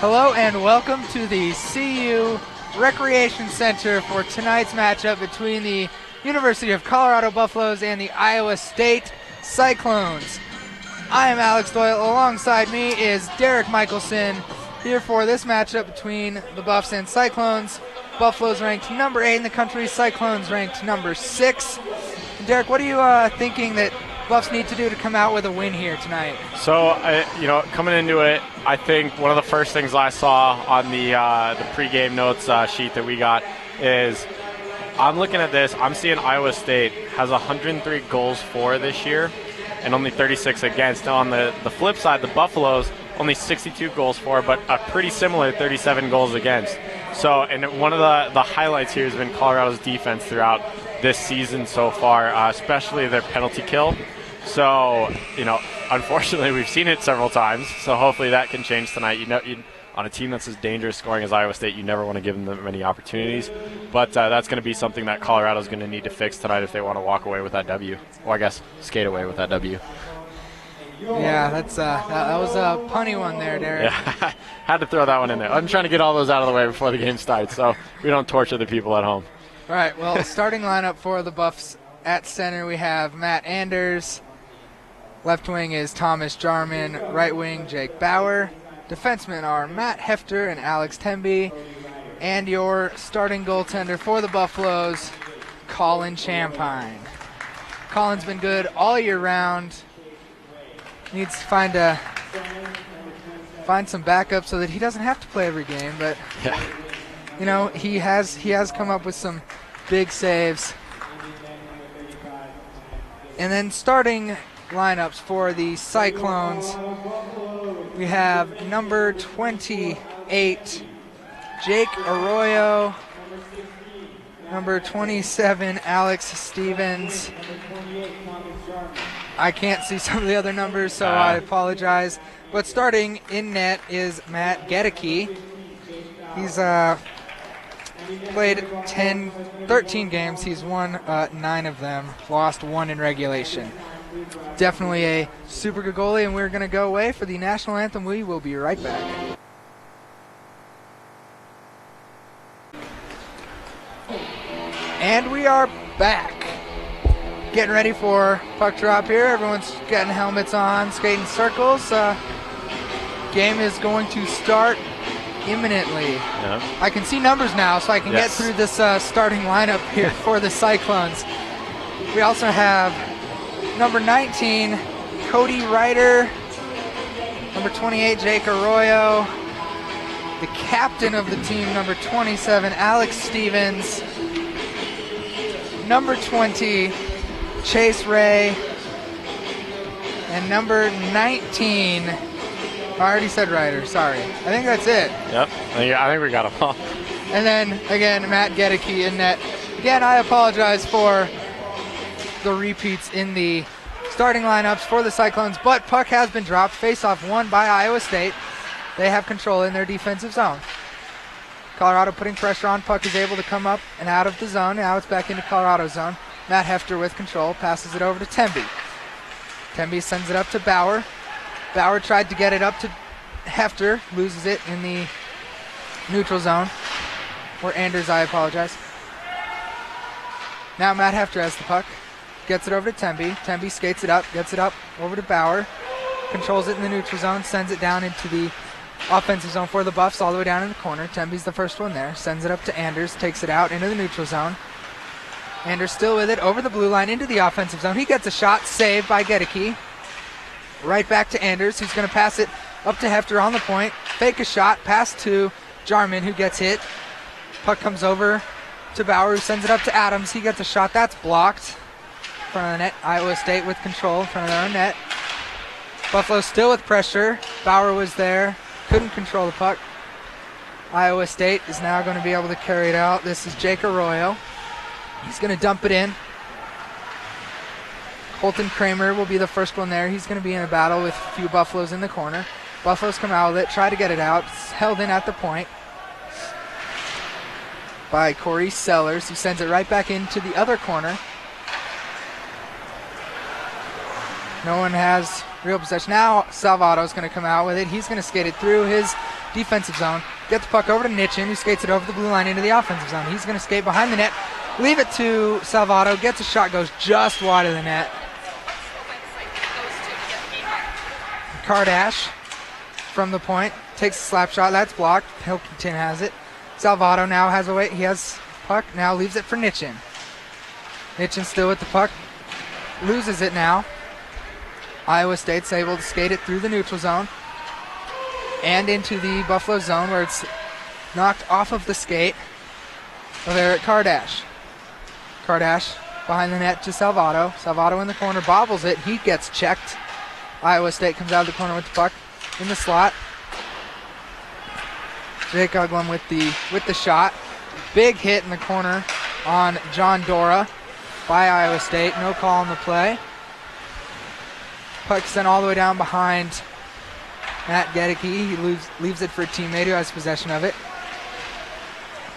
Hello and welcome to the CU Recreation Center for tonight's matchup between the University of Colorado Buffaloes and the Iowa State Cyclones. I am Alex Doyle. Alongside me is Derek Michelson here for this matchup between the Buffs and Cyclones. Buffaloes ranked number 8 in the country, Cyclones ranked number 6. Derek, what are you thinking that Buffs need to do to come out with a win here tonight? So, coming into it, I think one of the first things I saw on the pregame notes sheet that we got is I'm looking at this. I'm seeing Iowa State has 103 goals for this year and only 36 against. Now, on the flip side, the Buffaloes only 62 goals for, but a pretty similar 37 goals against. So, and one of the highlights here has been Colorado's defense throughout this season so far, especially their penalty kill. So, unfortunately, we've seen it several times. So hopefully that can change tonight. On a team that's as dangerous scoring as Iowa State, you never want to give them many opportunities. But that's going to be something that Colorado's going to need to fix tonight if they want to walk away with that W. Or I guess skate away with that W. Yeah, that was a punny one there, Derek. Yeah, had to throw that one in there. I'm trying to get all those out of the way before the game starts so we don't torture the people at home. All right, well, starting lineup for the Buffs at center, we have Matt Anders. Left wing is Thomas Jarman. Right wing, Jake Bauer. Defensemen are Matt Hefter and Alex Temby. And your starting goaltender for the Buffaloes, Colin Champagne. Colin's been good all year round. Needs to find some backup so that he doesn't have to play every game. But yeah, he has come up with some big saves. And then starting lineups for the Cyclones, we have number 28, Jake Arroyo. Number 27, Alex Stevens. I can't see some of the other numbers, so I apologize. But starting in net is Matt Gedeke. He's played 13 games. He's won 9 of them, lost 1 in regulation. Definitely a super good goalie, and we're going to go away for the national anthem. We will be right back. And we are back. Getting ready for puck drop here. Everyone's getting helmets on, skating circles. Game is going to start imminently. Yeah. I can see numbers now, so I can get through this starting lineup here for the Cyclones. We also have number 19, Cody Ryder. Number 28, Jake Arroyo. The captain of the team, number 27, Alex Stevens. Number 20, Chase Ray. And number 19, I already said Ryder, sorry. I think that's it. Yep, I think we got them all. And then, again, Matt Gedeke in net. Again, I apologize for the repeats in the starting lineups for the Cyclones, but puck has been dropped. Face-off won by Iowa State. They have control in their defensive zone. Colorado putting pressure on. Puck is able to come up and out of the zone. Now it's back into Colorado zone. Matt Hefter with control. Passes it over to Temby. Temby sends it up to Bauer. Bauer tried to get it up to Hefter. Loses it in the neutral zone. Or Anders, I apologize. Now Matt Hefter has the puck. Gets it over to Temby. Temby skates it up. Gets it up over to Bauer. Controls it in the neutral zone. Sends it down into the offensive zone for the Buffs, all the way down in the corner. Temby's the first one there. Sends it up to Anders. Takes it out into the neutral zone. Anders still with it over the blue line into the offensive zone. He gets a shot. Saved by Gedeke. Right back to Anders, who's going to pass it up to Hefter on the point. Fake a shot. Pass to Jarman, who gets hit. Puck comes over to Bauer, who sends it up to Adams. He gets a shot. That's blocked. In front of the net. Iowa State with control in front of their own net. Buffalo still with pressure. Bauer was there. Couldn't control the puck. Iowa State is now going to be able to carry it out. This is Jake Arroyo. He's going to dump it in. Colton Kramer will be the first one there. He's going to be in a battle with a few Buffaloes in the corner. Buffaloes come out with it, try to get it out. It's held in at the point by Corey Sellers, who sends it right back into the other corner. No one has Real possession. Now Salvato's going to come out with it. He's going to skate it through his defensive zone. Get the puck over to Nitchin, who skates it over the blue line into the offensive zone. He's going to skate behind the net, leave it to Salvato. Gets a shot, goes just wide of the net. Kardash from the point takes a slap shot. That's blocked. Pilkington has it. Salvato now has a way. He has puck. Now leaves it for Nitchin. Nitchin still with the puck. Loses it now. Iowa State's able to skate it through the neutral zone and into the Buffalo zone, where it's knocked off of the skate of Eric Kardash. Kardash behind the net to Salvato. Salvato in the corner, bobbles it. He gets checked. Iowa State comes out of the corner with the puck in the slot. Jake Uglum with the shot. Big hit in the corner on John Dora by Iowa State. No call on the play. Puck sent all the way down behind Matt Gedeke. He leaves it for a teammate who has possession of it.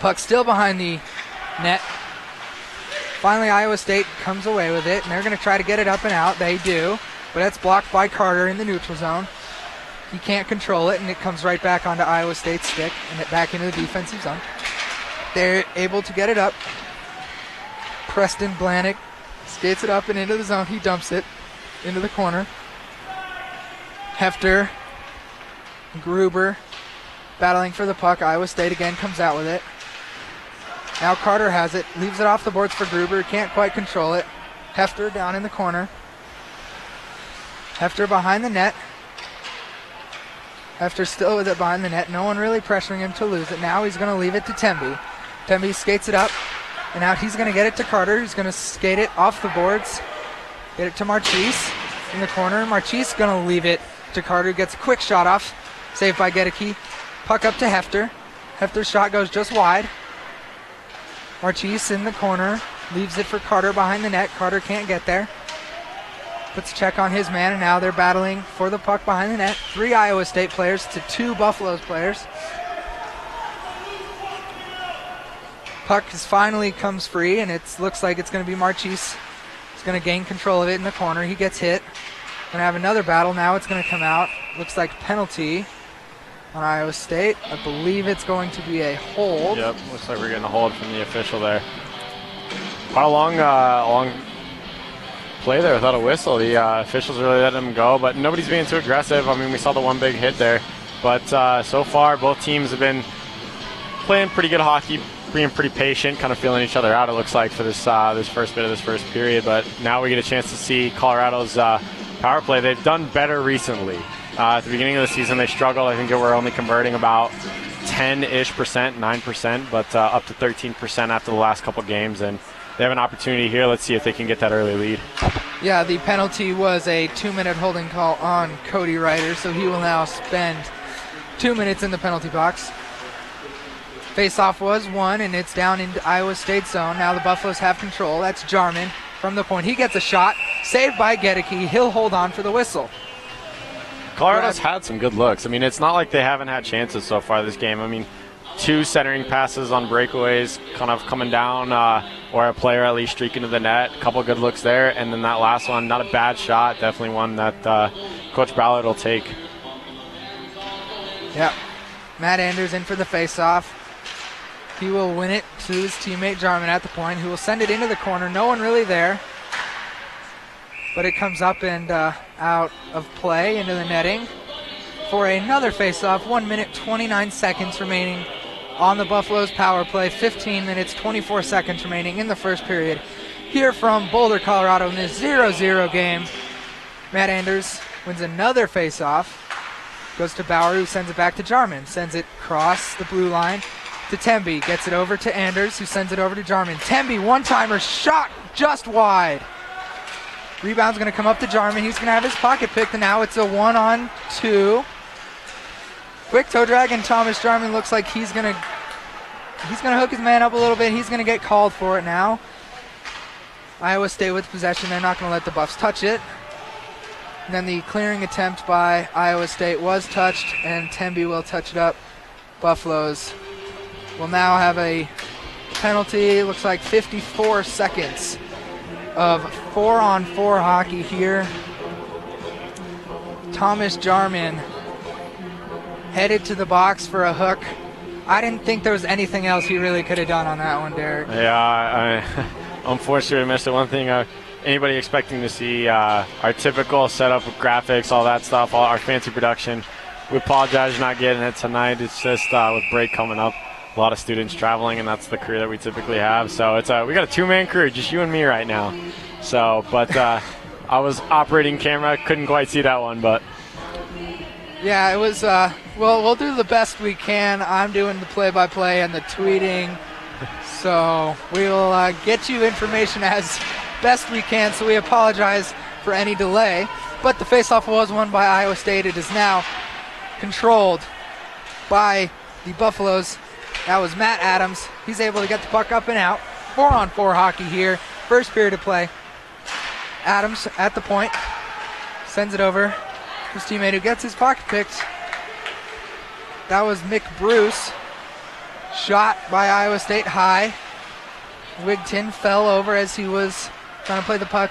Puck still behind the net. Finally, Iowa State comes away with it, and they're going to try to get it up and out. They do, but that's blocked by Carter in the neutral zone. He can't control it, and it comes right back onto Iowa State's stick and it back into the defensive zone. They're able to get it up. Preston Blanick skates it up and into the zone. He dumps it into the corner. Hefter, Gruber battling for the puck. Iowa State again comes out with it. Now Carter has it, leaves it off the boards for Gruber. Can't quite control it. Hefter down in the corner. Hefter behind the net. Hefter still with it behind the net. No one really pressuring him to lose it. Now he's going to leave it to Temby. Temby skates it up, and now he's going to get it to Carter. He's going to skate it off the boards. Get it to Marchese in the corner. Marchese going to leave it to Carter. Gets a quick shot off. Saved by Gedeke. Puck up to Hefter. Hefter's shot goes just wide. Marchese in the corner. Leaves it for Carter behind the net. Carter can't get there. Puts a check on his man, and now they're battling for the puck behind the net. 3 Iowa State players to 2 Buffalo's players. Puck finally comes free, and it looks like it's going to be Marchese. He's going to gain control of it in the corner. He gets hit. Going to have another battle. Now it's going to come out. Looks like penalty on Iowa State. I believe it's going to be a hold. Yep, looks like we're getting a hold from the official there. Quite a long play there without a whistle. The officials really letting him go, but nobody's being too aggressive. I mean, we saw the one big hit there, but so far both teams have been playing pretty good hockey, being pretty patient, kind of feeling each other out, it looks like, for this first bit of this first period. But now we get a chance to see Colorado's power play. They've done better recently. At the beginning of the season, they struggled. I think they were only converting about 10-ish%, 9%, but up to 13% after the last couple games, and they have an opportunity here. Let's see if they can get that early lead. Yeah, the penalty was a 2-minute holding call on Cody Ryder, so he will now spend 2 minutes in the penalty box. Face-off was won, and it's down into Iowa State zone. Now the Buffaloes have control. That's Jarman from the point. He gets a shot, saved by Gedeke. He'll hold on for the whistle. Colorado's had some good looks. I mean, it's not like they haven't had chances so far this game. I mean, 2 centering passes on breakaways kind of coming down, or a player at least streaking to the net. A couple good looks there, and then that last one, not a bad shot. Definitely one that Coach Ballard will take. Yeah. Matt Anders in for the face-off. He will win it to his teammate Jarman at the point, who will send it into the corner. No one really there, but it comes up and out of play into the netting for another face-off. 1 minute, 29 seconds remaining on the Buffalo's power play. 15 minutes, 24 seconds remaining in the first period. Here from Boulder, Colorado in this 0-0 game. Matt Anders wins another face-off. Goes to Bauer, who sends it back to Jarman. Sends it across the blue line to Temby. Gets it over to Anders, who sends it over to Jarman. Temby, one-timer, shot just wide. Rebound's going to come up to Jarman. He's going to have his pocket picked, and now it's a 1-on-2. Quick toe drag, and Thomas Jarman looks like he's going to hook his man up a little bit. He's going to get called for it now. Iowa State with possession. They're not going to let the Buffs touch it. And then the clearing attempt by Iowa State was touched, and Temby will touch it up. Buffaloes will now have a penalty. Looks like 54 seconds of 4-on-4 hockey here Thomas Jarman headed to the box for a hook. I didn't think there was anything else he really could have done on that one, Derek. Yeah, unfortunately, I missed it. One thing anybody expecting to see our typical setup with graphics, all that stuff, all our fancy production. We apologize for not getting it tonight. It's just with break coming up, a lot of students traveling, and that's the crew that we typically have. So it's we got a two-man crew, just you and me right now. So, but I was operating camera, couldn't quite see that one, but. Yeah, it was, we'll do the best we can. I'm doing the play-by-play and the tweeting. So we will get you information as best we can, so we apologize for any delay. But the face-off was won by Iowa State. It is now controlled by the Buffaloes. That was Matt Adams. He's able to get the puck up and out. 4-on-4 hockey here. First period of play. Adams at the point. Sends it over. His teammate who gets his pocket picked. That was Mick Bruce. Shot by Iowa State high. Wigton fell over as he was trying to play the puck.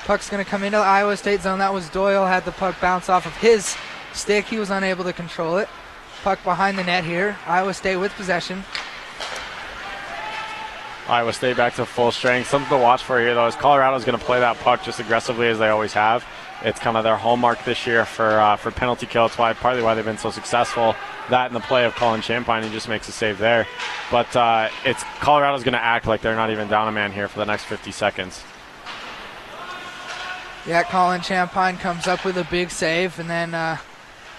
Puck's going to come into the Iowa State zone. That was Doyle, had the puck bounce off of his stick. He was unable to control it. Puck behind the net here. Iowa State with possession. Iowa State back to full strength. Something to watch for here, though, is Colorado's going to play that puck just aggressively as they always have. It's kind of their hallmark this year for penalty kill. It's partly why they've been so successful. That and the play of Colin Champagne, he just makes a save there. But it's Colorado's going to act like they're not even down a man here for the next 50 seconds. Yeah, Colin Champagne comes up with a big save, and then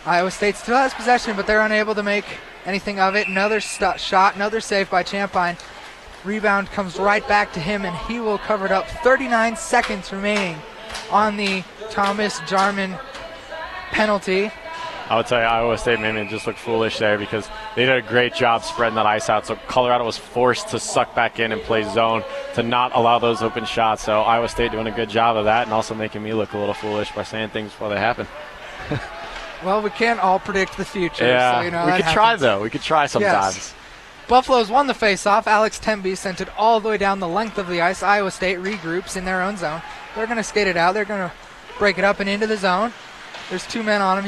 Iowa State still has possession, but they're unable to make anything of it. Another shot, another save by Champagne. Rebound comes right back to him, and he will cover it up. 39 seconds remaining on the Thomas Jarman penalty. I would say Iowa State maybe just looked foolish there because they did a great job spreading that ice out. So Colorado was forced to suck back in and play zone to not allow those open shots. So Iowa State doing a good job of that and also making me look a little foolish by saying things before they happen. Well, we can't all predict the future. Yeah, so, we could try, though. We could try sometimes. Yes. Buffaloes won the face-off. Alex Temby sent it all the way down the length of the ice. Iowa State regroups in their own zone. They're going to skate it out. They're going to break it up and into the zone. There's two men on him.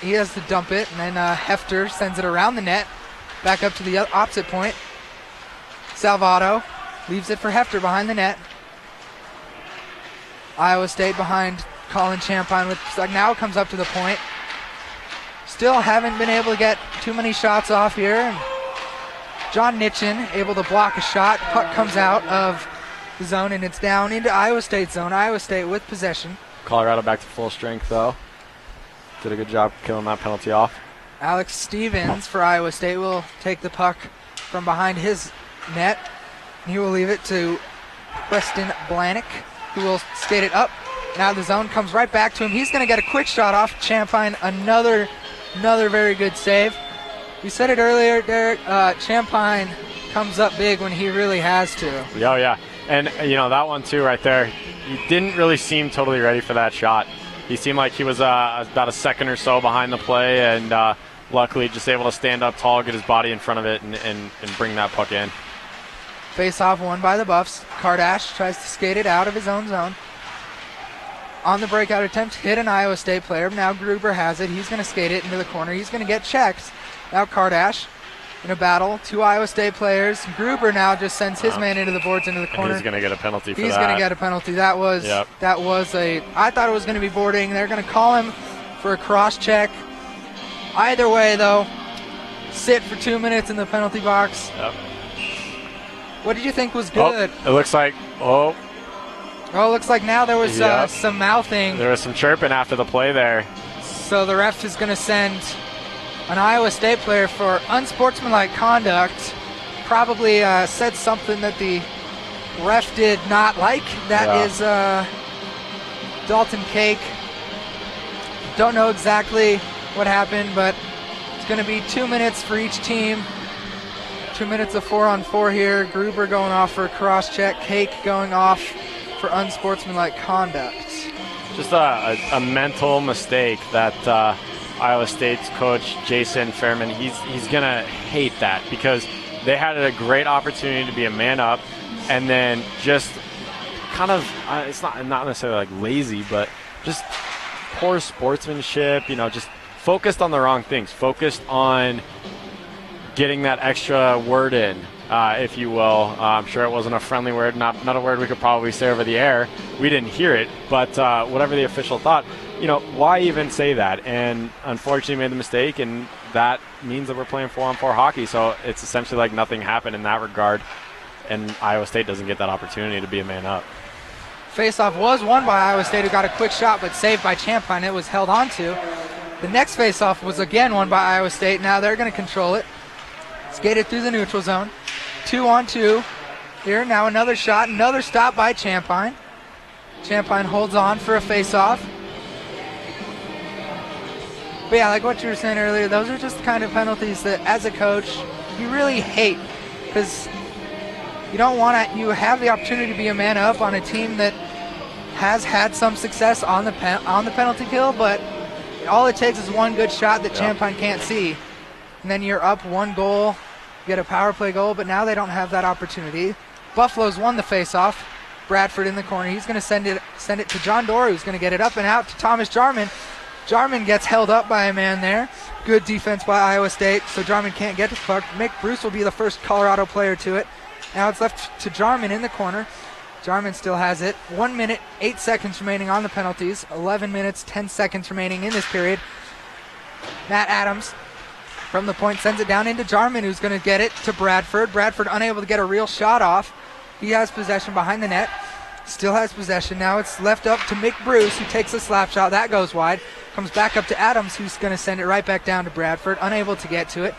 He has to dump it, and then Hefter sends it around the net, back up to the opposite point. Salvato leaves it for Hefter behind the net. Iowa State behind Colin Champagne with now comes up to the point. Still haven't been able to get too many shots off here. John Nitchin able to block a shot. Puck comes out of the zone, and it's down into Iowa State zone. Iowa State with possession. Colorado back to full strength, though. Did a good job killing that penalty off. Alex Stevens for Iowa State will take the puck from behind his net. He will leave it to Preston Blanick, who will skate it up. Now the zone comes right back to him. He's going to get a quick shot off Champagne. Another very good save. We said it earlier, Derek. Champagne comes up big when he really has to. Oh, yeah. And, that one, too, right there. He didn't really seem totally ready for that shot. He seemed like he was about a second or so behind the play, and luckily just able to stand up tall, get his body in front of it, and bring that puck in. Face-off won by the Buffs. Kardash tries to skate it out of his own zone. On the breakout attempt, hit an Iowa State player. Now Gruber has it. He's going to skate it into the corner. He's going to get checked. Now Kardash in a battle. Two Iowa State players. Gruber now just sends his man into the boards into the corner. He's going to get a penalty for that. He's going to get a penalty. That was I thought it was going to be boarding. They're going to call him for a cross check. Either way, though, sit for 2 minutes in the penalty box. Yep. What did you think was good? It looks like, it looks like now there was some mouthing. There was some chirping after the play there. So the ref is going to send an Iowa State player for unsportsmanlike conduct. Probably said something that the ref did not like. That is Dalton Cake. Don't know exactly what happened, but it's going to be 2 minutes for each team. 2 minutes of 4-on-4 here. Gruber going off for a cross check. Cake going off for unsportsmanlike conduct. Just a mental mistake that Iowa State's coach Jason Fairman, he's gonna hate that because they had a great opportunity to be a man up, and then just kind of it's not necessarily like lazy, but just poor sportsmanship, just focused on the wrong things, focused on getting that extra word in, if you will. I'm sure it wasn't a friendly word, not a word we could probably say over the air. We didn't hear it, but whatever the official thought, why even say that? And unfortunately made the mistake, and that means that we're playing 4-on-4 hockey, so it's essentially like nothing happened in that regard, and Iowa State doesn't get that opportunity to be a man up. Faceoff was won by Iowa State, who got a quick shot, but saved by Champagne. It was held on to. The next faceoff was again won by Iowa State. Now they're going to control it. Skated through the neutral zone. 2-on-2 here. Now another shot, another stop by Champagne. Champagne holds on for a faceoff. But yeah, like what you were saying earlier, those are just the kind of penalties that, as a coach, you really hate, because you don't want to. You have the opportunity to be a man up on a team that has had some success on the penalty kill, but all it takes is one good shot that Champagne can't see, and then you're up 1 goal, get a power play goal. But now they don't have that opportunity. Buffalo's won the faceoff. Bradford in the corner. He's going to send it to John Dorr, who's going to get it up and out to Thomas Jarman. Jarman gets held up by a man there. Good defense by Iowa State, so Jarman can't get to the puck. Mick Bruce will be the first Colorado player to it. Now it's left to Jarman in the corner. Jarman still has it. 1 minute, 8 seconds remaining on the penalties. 11 minutes, 10 seconds remaining in this period. Matt Adams from the point sends it down into Jarman, who's going to get it to Bradford. Bradford unable to get a real shot off. He has possession behind the net. Still has possession. Now it's left up to Mick Bruce, who takes a slap shot. That goes wide. Comes back up to Adams, who's going to send it right back down to Bradford. Unable to get to it.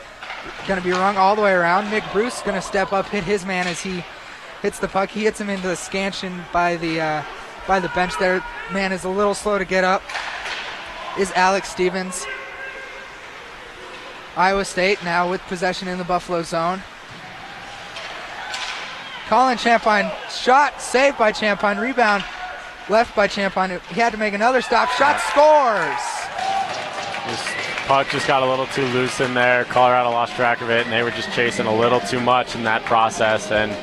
Going to be rung all the way around. Mick Bruce is going to step up, hit his man as he hits the puck. He hits him into the scansion by the bench there. Man is a little slow to get up. Is Alex Stevens. Iowa State now with possession in the Buffalo zone. Colin Champagne, shot saved by Champagne, rebound left by Champagne. He had to make another stop. Shot, scores! This puck just got a little too loose in there. Colorado lost track of it, and they were just chasing a little too much in that process. And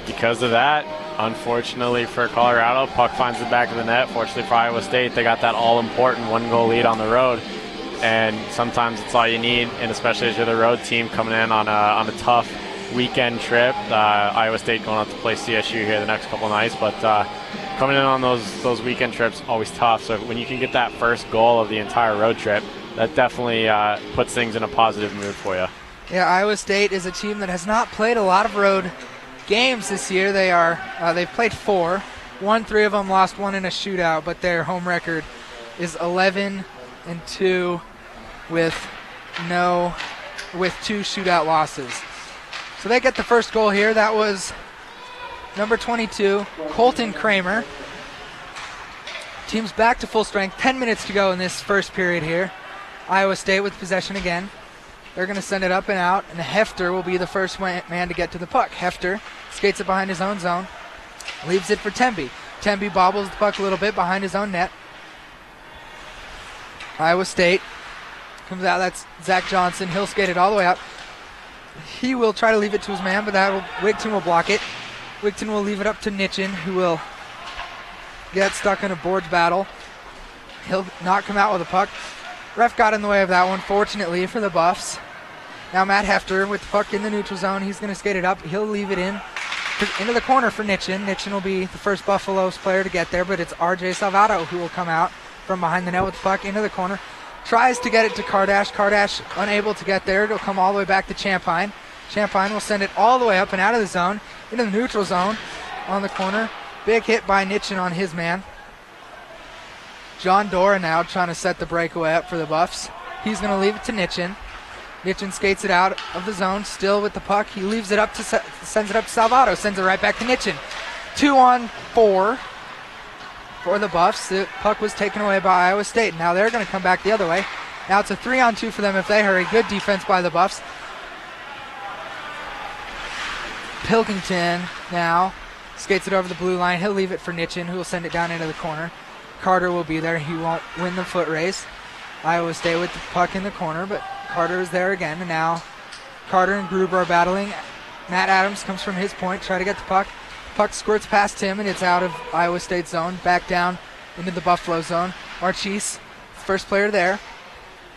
because of that, unfortunately for Colorado, puck finds the back of the net. Fortunately for Iowa State, they got that all-important 1-goal lead on the road. And sometimes it's all you need, and especially as you're the road team coming in on a tough weekend trip. Iowa State going out to play CSU here the next couple nights, but coming in on those weekend trips, always tough. So when you can get that first goal of the entire road trip, that definitely puts things in a positive mood for you. Yeah, Iowa State is a team that has not played a lot of road games this year. They've played 4, won 3 of them, lost 1 in a shootout, but their home record is 11-2 with 2 shootout losses. So they get the first goal here. That was number 22, Colton Kramer. Team's back to full strength. 10 minutes to go in this first period here. Iowa State with possession again. They're going to send it up and out, and Hefter will be the first man to get to the puck. Hefter skates it behind his own zone, leaves it for Temby. Temby bobbles the puck a little bit behind his own net. Iowa State comes out. That's Zach Johnson. He'll skate it all the way out. He will try to leave it to his man, but Wigton will block it. Wigton will leave it up to Nitchin, who will get stuck in a boards battle. He'll not come out with a puck. Ref got in the way of that one, fortunately for the Buffs. Now Matt Hefter with the puck in the neutral zone. He's going to skate it up. He'll leave it into the corner for Nitchin. Nitchin will be the first Buffaloes player to get there, but it's RJ Salvato who will come out from behind the net with the puck into the corner. Tries to get it to Kardash. Kardash unable to get there. It'll come all the way back to Champagne. Champagne will send it all the way up and out of the zone, into the neutral zone on the corner. Big hit by Nitchin on his man. John Dora now trying to set the breakaway up for the Buffs. He's going to leave it to Nitchin. Nitchin skates it out of the zone, still with the puck. He leaves it up to, sends it up to Salvato, sends it right back to Nitchin. 2-on-4 for the Buffs. The puck was taken away by Iowa State. Now they're going to come back the other way. Now it's a 3-on-2 for them if they hurry. Good defense by the Buffs. Pilkington now skates it over the blue line. He'll leave it for Nitchin, who will send it down into the corner. Carter will be there. He won't win the foot race. Iowa State with the puck in the corner, but Carter is there again. And now Carter and Gruber are battling. Matt Adams comes from his point, try to get the puck. Puck squirts past him, and it's out of Iowa State zone, back down into the Buffalo zone. Marchese first player there.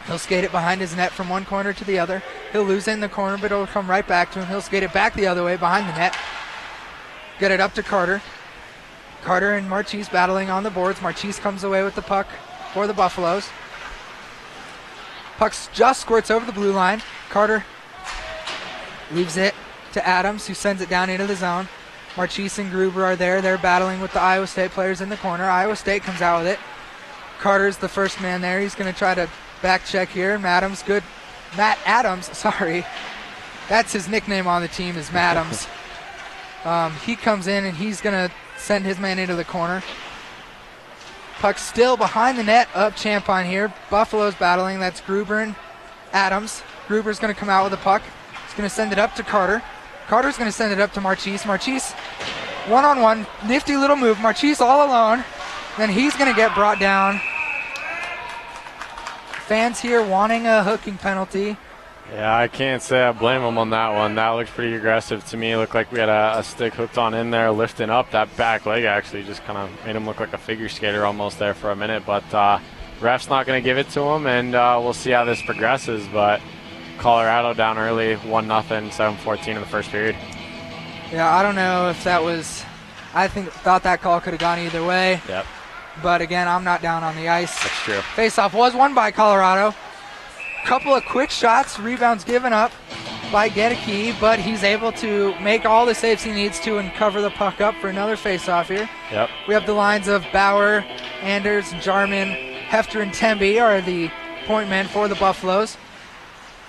He'll skate it behind his net from one corner to the other. He'll lose it in the corner, but it'll come right back to him. He'll skate it back the other way behind the net. Get it up to Carter. Carter and Marchese battling on the boards. Marchese comes away with the puck for the Buffaloes. Puck just squirts over the blue line. Carter leaves it to Adams, who sends it down into the zone. Marchese and Gruber are there. They're battling with the Iowa State players in the corner. Iowa State comes out with it. Carter's the first man there. He's going to try to back check here. Matt Adams, sorry. That's his nickname on the team, is Madams. He comes in and he's going to send his man into the corner. Puck still behind the net of Champagne here. Buffalo's battling. That's Gruber and Adams. Gruber's going to come out with the puck. He's going to send it up to Carter. Carter's going to send it up to Marchese. Marchese, one-on-one, nifty little move. Marchese all alone. Then he's going to get brought down. Fans here wanting a hooking penalty. Yeah, I can't say I blame him on that one. That looked pretty aggressive to me. It looked like we had a stick hooked on in there, lifting up. That back leg actually just kind of made him look like a figure skater almost there for a minute. But ref's not going to give it to him, and we'll see how this progresses. But Colorado down early, 1-0, 7:14 in the first period. Yeah, I don't know if that was – thought that call could have gone either way. Yep. But, again, I'm not down on the ice. That's true. Face-off was won by Colorado. Couple of quick shots, rebounds given up by Gedeke, but he's able to make all the saves he needs to and cover the puck up for another face-off here. Yep. We have the lines of Bauer, Anders, Jarman, Hefter, and Temby are the point men for the Buffaloes.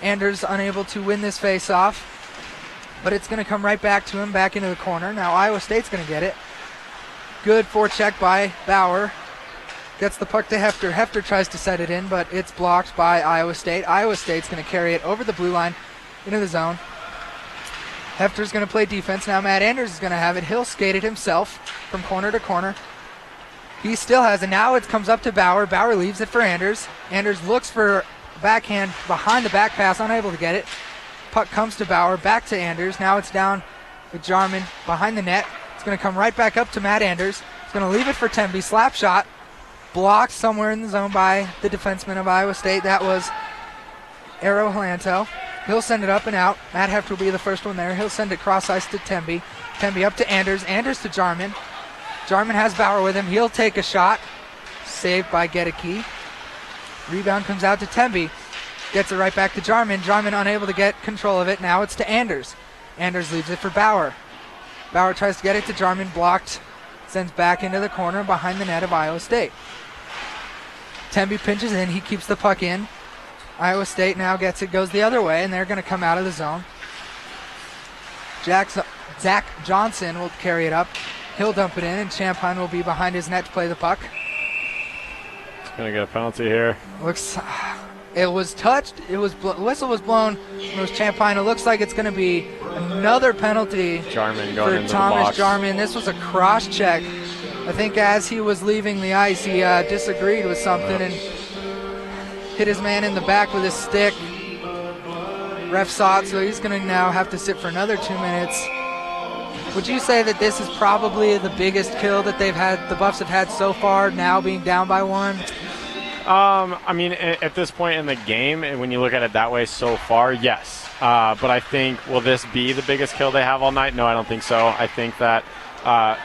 Anders unable to win this face-off, but it's going to come right back to him, back into the corner. Now Iowa State's going to get it. Good forecheck by Bauer. Gets the puck to Hefter. Hefter tries to set it in, but it's blocked by Iowa State. Iowa State's going to carry it over the blue line into the zone. Hefter's going to play defense. Now Matt Anders is going to have it. He'll skate it himself from corner to corner. He still has it. Now it comes up to Bauer. Bauer leaves it for Anders. Anders looks for backhand behind the back pass, unable to get it. Puck comes to Bauer, back to Anders. Now it's down with Jarman behind the net. It's going to come right back up to Matt Anders. He's going to leave it for Temby. Slap shot. Blocked somewhere in the zone by the defenseman of Iowa State. That was Aero Halanto. He'll send it up and out. Matt Hefter will be the first one there. He'll send it cross ice to Temby. Temby up to Anders. Anders to Jarman. Jarman has Bauer with him. He'll take a shot. Saved by Gedeke. Rebound comes out to Temby. Gets it right back to Jarman. Jarman unable to get control of it. Now it's to Anders. Anders leaves it for Bauer. Bauer tries to get it to Jarman. Blocked. Sends back into the corner behind the net of Iowa State. Temby pinches in. He keeps the puck in. Iowa State now gets it, goes the other way, and they're going to come out of the zone. Zach Johnson will carry it up. He'll dump it in, and Champagne will be behind his net to play the puck. It's going to get a penalty here. It was touched. Whistle was blown. It was Champagne. It looks like it's going to be another penalty Jarman going for into Thomas the box. Jarman. This was a cross check. I think as he was leaving the ice, he disagreed with something and hit his man in the back with his stick. Ref saw it, so he's going to now have to sit for another 2 minutes. Would you say that this is probably the biggest kill that the Buffs have had so far, now being down by one? I mean, at this point in the game, and when you look at it that way so far, yes. But I think, will this be the biggest kill they have all night? No, I don't think so. I think that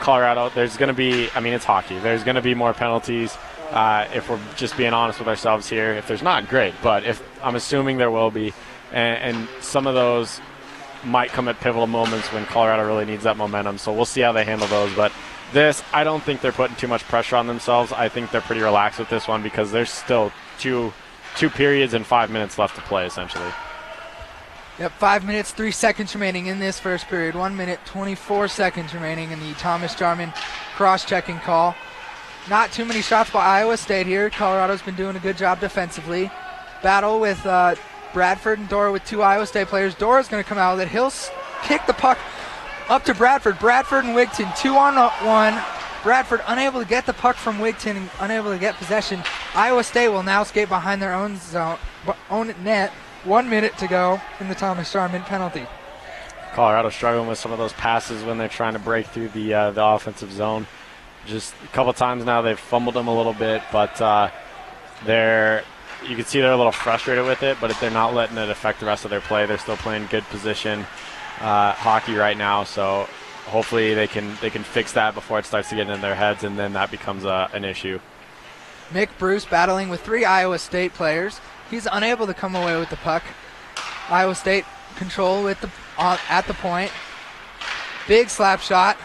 Colorado, there's going to be, I mean, it's hockey. There's going to be more penalties if we're just being honest with ourselves here. If there's not, great. But I'm assuming there will be. And some of those might come at pivotal moments when Colorado really needs that momentum. So we'll see how they handle those. But this, I don't think they're putting too much pressure on themselves. I think they're pretty relaxed with this one because there's still two periods and 5 minutes left to play, essentially. Yep, 5 minutes, 3 seconds remaining in this first period. 1 minute, 24 seconds remaining in the Thomas Jarman cross-checking call. Not too many shots by Iowa State here. Colorado's been doing a good job defensively. Battle with Bradford and Dora with two Iowa State players. Dora's going to come out with it. He'll kick the puck up to Bradford. Bradford and Wigton, 2-on-1. Bradford unable to get the puck from Wigton and unable to get possession. Iowa State will now skate behind their own net. 1 minute to go in the Thomas Jarman penalty. Colorado struggling with some of those passes when they're trying to break through the offensive zone. Just a couple times now they've fumbled them a little bit, but You can see they're a little frustrated with it, but if they're not letting it affect the rest of their play, they're still playing good position hockey right now. So hopefully they can fix that before it starts to get in their heads, and then that becomes an issue. Mick Bruce battling with 3 Iowa State players. He's unable to come away with the puck. Iowa State control with at the point. Big slap shot.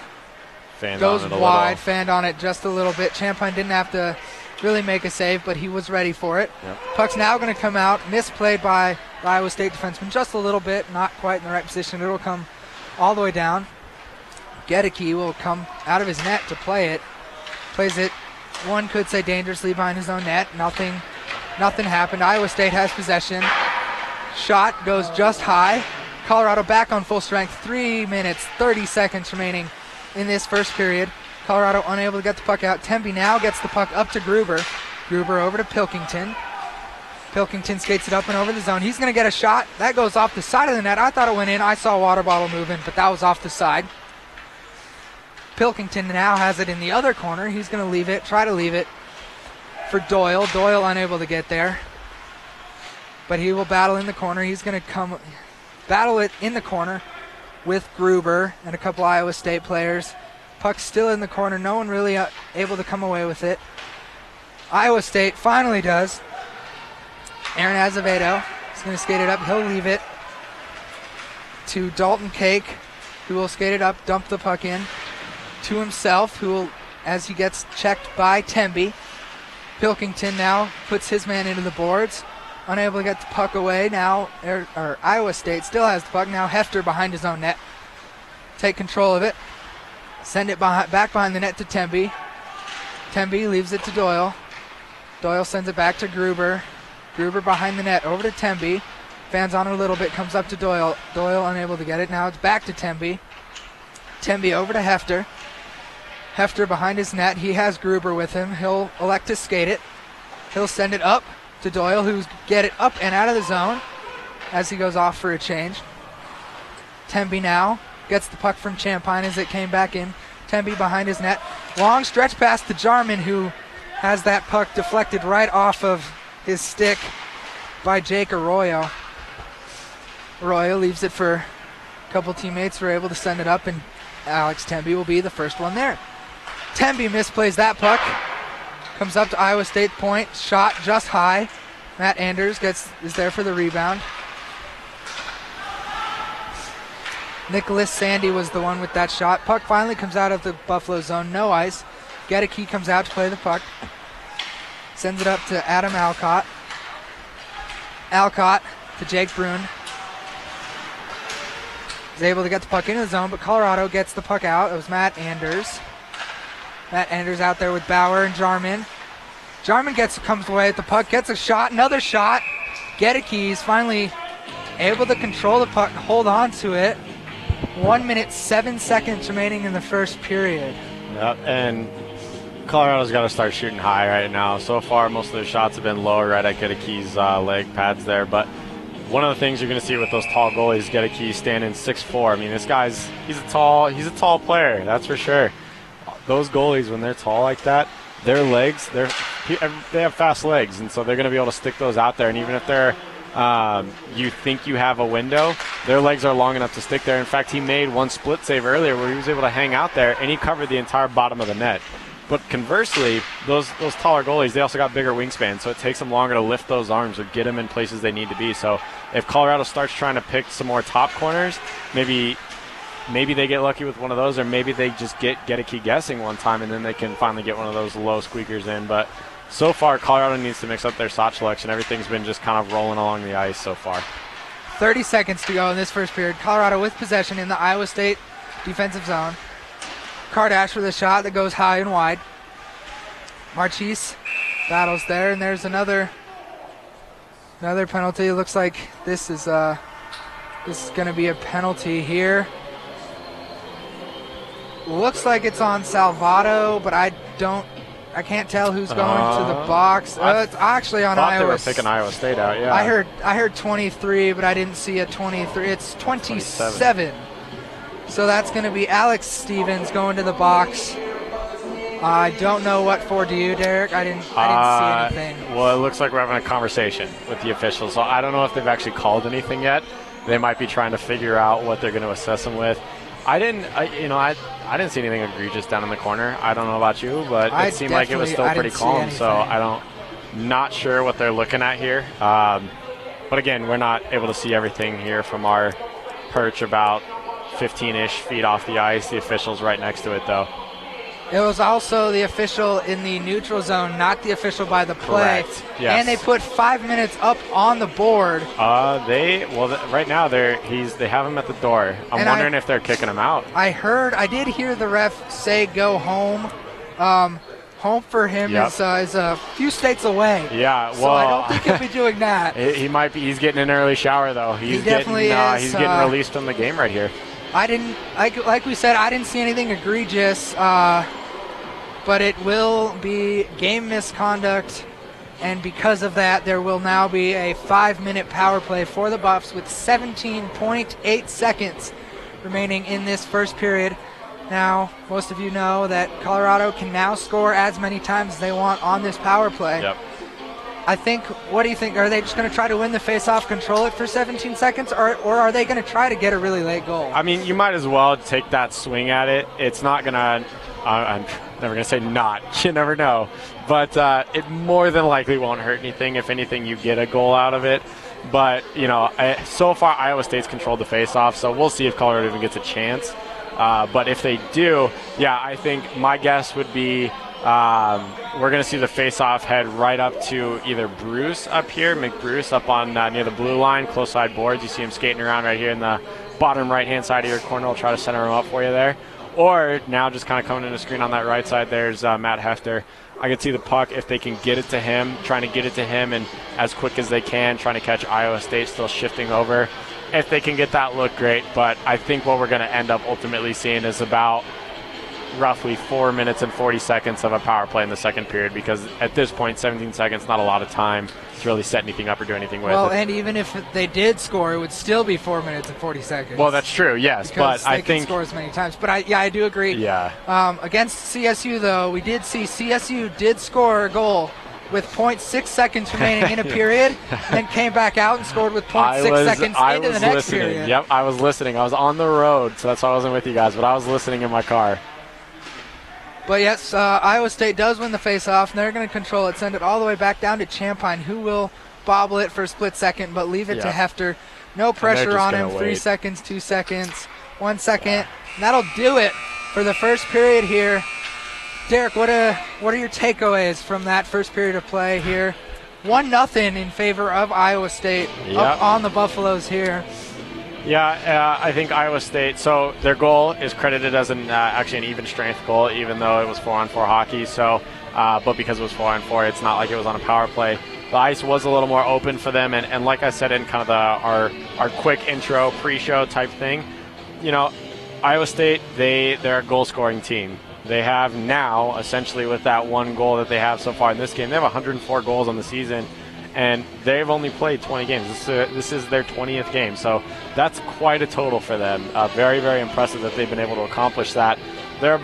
Goes wide, fanned on it just a little bit. Champagne didn't have to really make a save, but he was ready for it. Yep. Puck's now going to come out. Misplayed by the Iowa State defenseman just a little bit, not quite in the right position. It'll come all the way down. Gedeke will come out of his net to play it. Plays it, one could say dangerously behind his own net. Nothing happened. Iowa State has possession. Shot goes just high. Colorado back on full strength. 3 minutes, 30 seconds remaining in this first period. Colorado unable to get the puck out. Temby now gets the puck up to Gruber. Gruber over to Pilkington. Pilkington skates it up and over the zone. He's going to get a shot. That goes off the side of the net. I thought it went in. I saw a water bottle moving, but that was off the side. Pilkington now has it in the other corner. He's going to try to leave it for Doyle. Doyle unable to get there, but he will battle in the corner. He's going to battle it in the corner with Gruber and a couple Iowa State players. Puck's still in the corner. No one really able to come away with it. Iowa State finally does. Aaron Azevedo is going to skate it up. He'll leave it to Dalton Cake, who will skate it up, dump the puck in to himself, who will, as he gets checked by Temby. Pilkington now puts his man into the boards. Unable to get the puck away. Now Iowa State still has the puck. Now Hefter behind his own net. Take control of it. Send it back behind the net to Temby. Temby leaves it to Doyle. Doyle sends it back to Gruber. Gruber behind the net over to Temby. Fans on it a little bit. Comes up to Doyle. Doyle unable to get it. Now it's back to Temby. Temby over to Hefter. Hefter behind his net. He has Gruber with him. He'll elect to skate it. He'll send it up to Doyle, who's get it up and out of the zone as he goes off for a change. Temby now gets the puck from Champagne as it came back in. Temby behind his net. Long stretch pass to Jarman, who has that puck deflected right off of his stick by Jake Arroyo. Arroyo leaves it for a couple teammates who are able to send it up, and Alex Temby will be the first one there. Temby misplays that puck. Comes up to Iowa State point. Shot just high. Matt Anders is there for the rebound. Nicholas Sandy was the one with that shot. Puck finally comes out of the Buffalo zone. No ice. Gedeke comes out to play the puck. Sends it up to Adam Alcott. Alcott to Jake Brune. Is able to get the puck into the zone, but Colorado gets the puck out. It was Matt Anders. Matt Anders out there with Bauer and Jarman. Jarman comes away with the puck, gets a shot, another shot. Gedeke is finally able to control the puck, hold on to it. 1 minute, 7 seconds remaining in the first period. Yep, and Colorado's got to start shooting high right now. So far, most of their shots have been lower right at Gedeke's leg pads there, but one of the things you're going to see with those tall goalies, Gedeke standing 6'4". I mean, this guy's he's a tall player, that's for sure. Those goalies, when they're tall like that, their legs, they have fast legs, and so they're going to be able to stick those out there. And even if they're you think you have a window, their legs are long enough to stick there. In fact, he made one split save earlier where he was able to hang out there, and he covered the entire bottom of the net. But conversely, those taller goalies, they also got bigger wingspans, so it takes them longer to lift those arms or get them in places they need to be. So if Colorado starts trying to pick some more top corners, maybe they get lucky with one of those, or maybe they just get Gedeke guessing one time, and then they can finally get one of those low squeakers in. But so far, Colorado needs to mix up their shot selection. Everything's been just kind of rolling along the ice so far. 30 seconds to go in this first period. Colorado with possession in the Iowa State defensive zone. Kardash with a shot that goes high and wide. Marchese battles there, and there's another penalty. It looks like this is going to be a penalty here. Looks like it's on Salvato, but I can't tell who's going to the box. It's actually on Iowa. They were picking Iowa State out. Yeah. I heard 23, but I didn't see a 23. It's 27. So that's going to be Alex Stevens going to the box I don't know what for. Do you, Derek? I didn't see anything. Well, it looks like we're having a conversation with the officials, so I don't know if they've actually called anything yet. They might be trying to figure out what they're going to assess them with. I didn't see anything egregious down in the corner. I don't know about you, but it seemed like it was still pretty calm. So not sure what they're looking at here. But again, we're not able to see everything here from our perch about 15-ish feet off the ice. The official's right next to it, though. It was also the official in the neutral zone, not the official by the play. Correct. Yes. And they put 5 minutes up on the board. Right now they have him at the door. I'm wondering if they're kicking him out. I did hear the ref say go home. Home for him is a few states away. Yeah, well, so I don't think he'll be doing that. He might be. He's getting an early shower though. He's getting released from the game right here. I didn't like we said. I didn't see anything egregious. But it will be game misconduct, and because of that, there will now be a 5-minute power play for the Buffs with 17.8 seconds remaining in this first period. Now, most of you know that Colorado can now score as many times as they want on this power play. Yep. What do you think? Are they just going to try to win the face-off, control it for 17 seconds, or are they going to try to get a really late goal? I mean, you might as well take that swing at it. It's not going to I'm never going to say not. You never know. But it more than likely won't hurt anything. If anything, you get a goal out of it. But, so far Iowa State's controlled the face-off, so we'll see if Colorado even gets a chance. But if they do, I think my guess would be we're going to see the face-off head right up to either Bruce up here, McBruce up on near the blue line, close side boards. You see him skating around right here in the bottom right-hand side of your corner. I'll try to center him up for you there. Or now just kind of coming in the screen on that right side, there's Matt Hefter. I can see the puck, if they can get it to him, trying to get it to him and as quick as they can, trying to catch Iowa State still shifting over. If they can get that, look great. But I think what we're going to end up ultimately seeing is about roughly 4 minutes and 40 seconds of a power play in the second period, because at this point, 17 seconds, not a lot of time to really set anything up or do anything with it. Well, and even if they did score, it would still be 4 minutes and 40 seconds. Well, that's true, yes. Because but I they think can score as many times. But I do agree. Yeah. Against CSU, though, we did see CSU did score a goal with 0.6 seconds remaining in a period, then came back out and scored with 0.6 seconds into the next period. Yep, I was listening. I was on the road, so that's why I wasn't with you guys, but I was listening in my car. But yes, Iowa State does win the face-off, and they're going to control it, send it all the way back down to Champagne, who will bobble it for a split second, but leave it to Hefter. No pressure on him. 3 seconds, 2 seconds, 1 second. And that'll do it for the first period here. Derek, what are your takeaways from that first period of play here? 1-0 in favor of Iowa State up on the Buffaloes here. Yeah, I think Iowa State, so their goal is credited as actually an even strength goal, even though it was 4-on-4 hockey. So, but because it was 4-on-4, it's not like it was on a power play. The ice was a little more open for them, and like I said in kind of our quick intro pre-show type thing, Iowa State, they're a goal-scoring team. They have now, essentially with that one goal that they have so far in this game, they have 104 goals on the season. And they've only played 20 games. This is their 20th game, so that's quite a total for them. Very, very impressive that they've been able to accomplish that. They're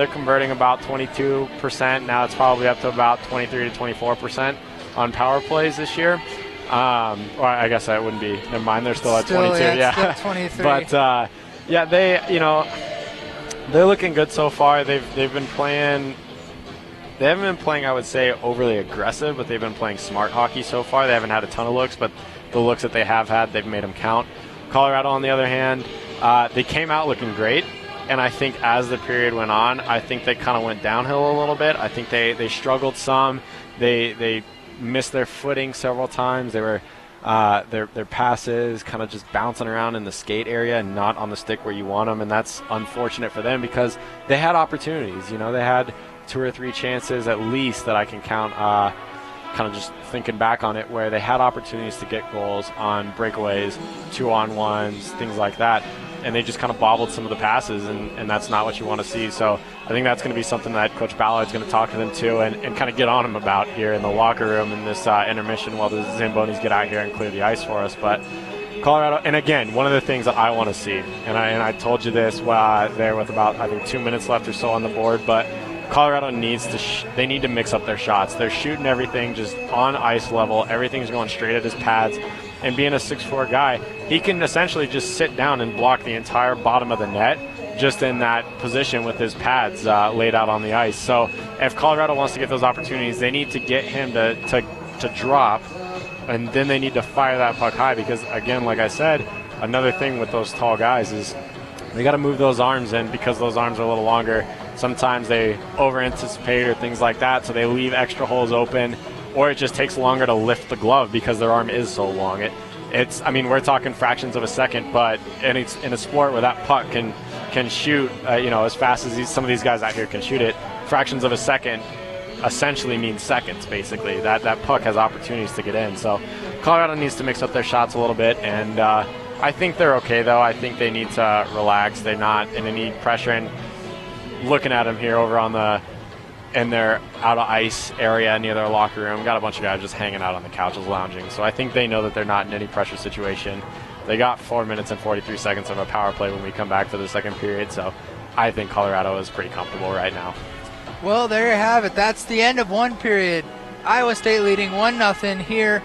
converting about 22%. Now it's probably up to about 23 to 24% on power plays this year. Or I guess that wouldn't be. Never mind, they're still at 22. Yeah, still 23. But they're looking good so far. They've been playing. They haven't been playing, I would say, overly aggressive, but they've been playing smart hockey so far. They haven't had a ton of looks, but the looks that they have had, they've made them count. Colorado, on the other hand, they came out looking great, and I think as the period went on, I think they kind of went downhill a little bit. I think they struggled some. They missed their footing several times. They were their passes kind of just bouncing around in the skate area and not on the stick where you want them, and that's unfortunate for them because they had opportunities. They had 2 or 3 chances at least that I can count, kind of just thinking back on it, where they had opportunities to get goals on breakaways, 2-on-1s, things like that, and they just kind of bobbled some of the passes, and that's not what you want to see. So I think that's going to be something that Coach Ballard's going to talk to them to and kind of get on them about here in the locker room in this intermission while the Zambonis get out here and clear the ice for us. But Colorado, and again, one of the things that I want to see, and I told you this there with about, I think, 2 minutes left or so on the board, but Colorado needs to they need to mix up their shots. They're shooting everything just on ice level. Everything's going straight at his pads. And being a 6'4" guy, he can essentially just sit down and block the entire bottom of the net just in that position with his pads laid out on the ice. So if Colorado wants to get those opportunities, they need to get him to drop, and then they need to fire that puck high because, again, like I said, another thing with those tall guys is they got to move those arms in because those arms are a little longer. Sometimes they over-anticipate or things like that, so they leave extra holes open, or it just takes longer to lift the glove because their arm is so long. I mean, we're talking fractions of a second, but in a sport where that puck can shoot, as fast as some of these guys out here can shoot it, fractions of a second essentially means seconds, basically. That puck has opportunities to get in. So Colorado needs to mix up their shots a little bit, and I think they're okay, though. I think they need to relax. They're not in any pressure. And looking at them here over in their out-of-ice area near their locker room, got a bunch of guys just hanging out on the couches lounging. So I think they know that they're not in any pressure situation. They got 4 minutes and 43 seconds of a power play when we come back for the second period, so I think Colorado is pretty comfortable right now. Well, there you have it. That's the end of one period. Iowa State leading 1-0 here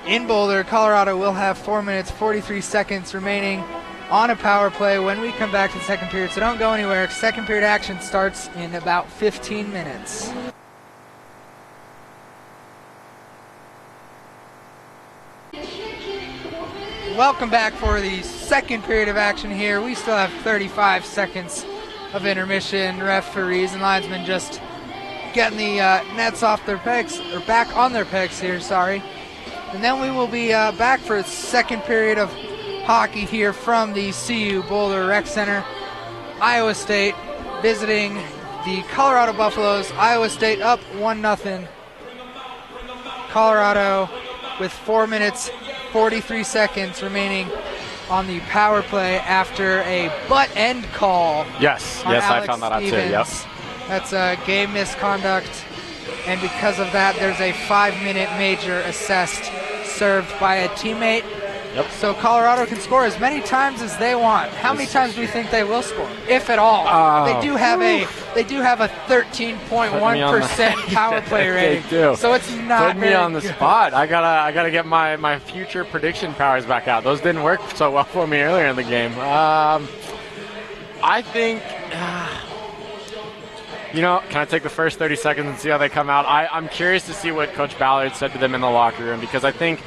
in Boulder. Colorado will have 4 minutes, 43 seconds remaining on a power play when we come back to the second period, so don't go anywhere. Second period action starts in about 15 minutes. Welcome back for the second period of action here. We still have 35 seconds of intermission. Referees and linesmen just getting the nets off their pegs, or back on their pegs here, sorry. And then we will be back for the second period of hockey here from the CU Boulder Rec Center. Iowa State visiting the Colorado Buffaloes. Iowa State up 1-0. Colorado with 4 minutes, 43 seconds remaining on the power play after a butt end call. Yes, Alex I found that out too. Yep. That's a game misconduct, and because of that, there's a 5-minute major assessed, served by a teammate. Yep. So Colorado can score as many times as they want. How many times do we think they will score, if at all? They do have a 13.1% power play rating. They do. So it's not Put me on the spot. I gotta get my future prediction powers back out. Those didn't work so well for me earlier in the game. I think. Can I take the first 30 seconds and see how they come out? I'm curious to see what Coach Ballard said to them in the locker room, because I think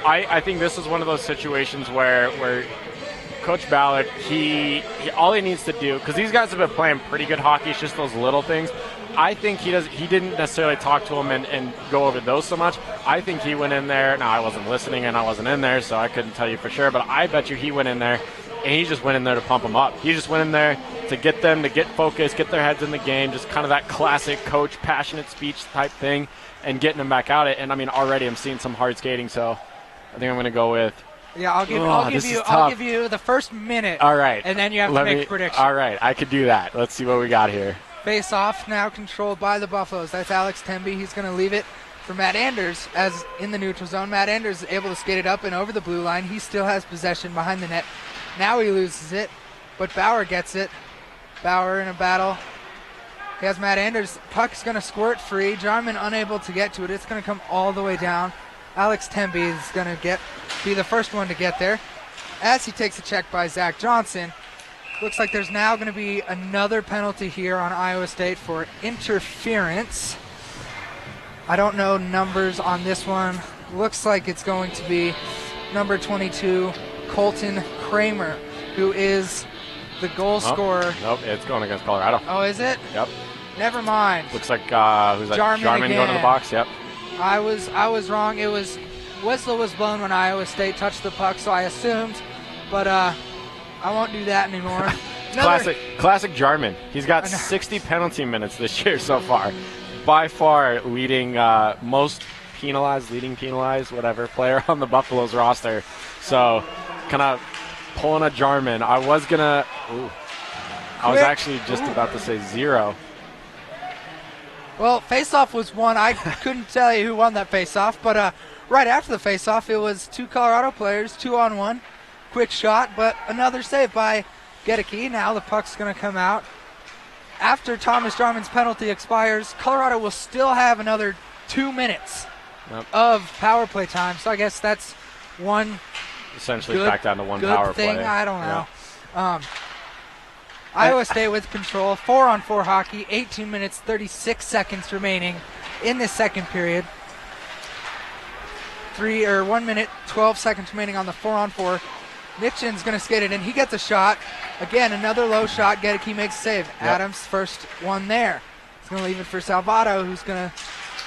I think this is one of those situations where Coach Ballard, he all he needs to do, because these guys have been playing pretty good hockey, it's just those little things. I think he didn't necessarily talk to him and go over those so much. I think he went in there. Now, I wasn't listening and I wasn't in there, so I couldn't tell you for sure, but I bet you he went in there and he just went in there to pump them up. He just went in there to get them to get focused, get their heads in the game, just kind of that classic coach passionate speech type thing, and getting them back out. And I mean, already I'm seeing some hard skating, so I think I'm going to go with. Yeah, I'll give you the first minute. All right. And then you have to make a prediction. All right, I could do that. Let's see what we got here. Face off now controlled by the Buffaloes. That's Alex Temby. He's going to leave it for Matt Anders as in the neutral zone. Matt Anders is able to skate it up and over the blue line. He still has possession behind the net. Now he loses it, but Bauer gets it. Bauer in a battle. He has Matt Anders. Puck's going to squirt free. Jarman unable to get to it. It's going to come all the way down. Alex Temby is going to be the first one to get there as he takes a check by Zach Johnson. Looks like there's now going to be another penalty here on Iowa State for interference. I don't know numbers on this one. Looks like it's going to be number 22, Colton Kramer, who is the goal scorer. Nope, it's going against Colorado. Oh, is it? Yep. Never mind. Looks like who's that? Jarman going to the box. Yep. I was wrong. It was whistle was blown when Iowa State touched the puck, so I assumed, but I won't do that anymore. Classic Jarman. He's got 60 penalty minutes this year so far. By far leading most leading penalized, whatever, player on the Buffaloes roster. So kind of pulling a Jarman. I was actually just about to say 0. Well, face-off was won. I couldn't tell you who won that face-off, but right after the face-off, it was 2 Colorado players, 2-on-1. Quick shot, but another save by Gedeke. Now the puck's going to come out after Thomas Jarman's penalty expires, Colorado will still have another 2 minutes of power play time. So I guess that's one essentially good, back down to one good power thing. play. I don't know. Iowa State with control, 4-on-4 hockey, 18 minutes, 36 seconds remaining in this second period. 1 minute, 12 seconds remaining on the 4-on-4. Mitchin's going to skate it in. He gets a shot. Again, another low shot. Gedeke makes a save. Adams' first one there. He's going to leave it for Salvato, who's going to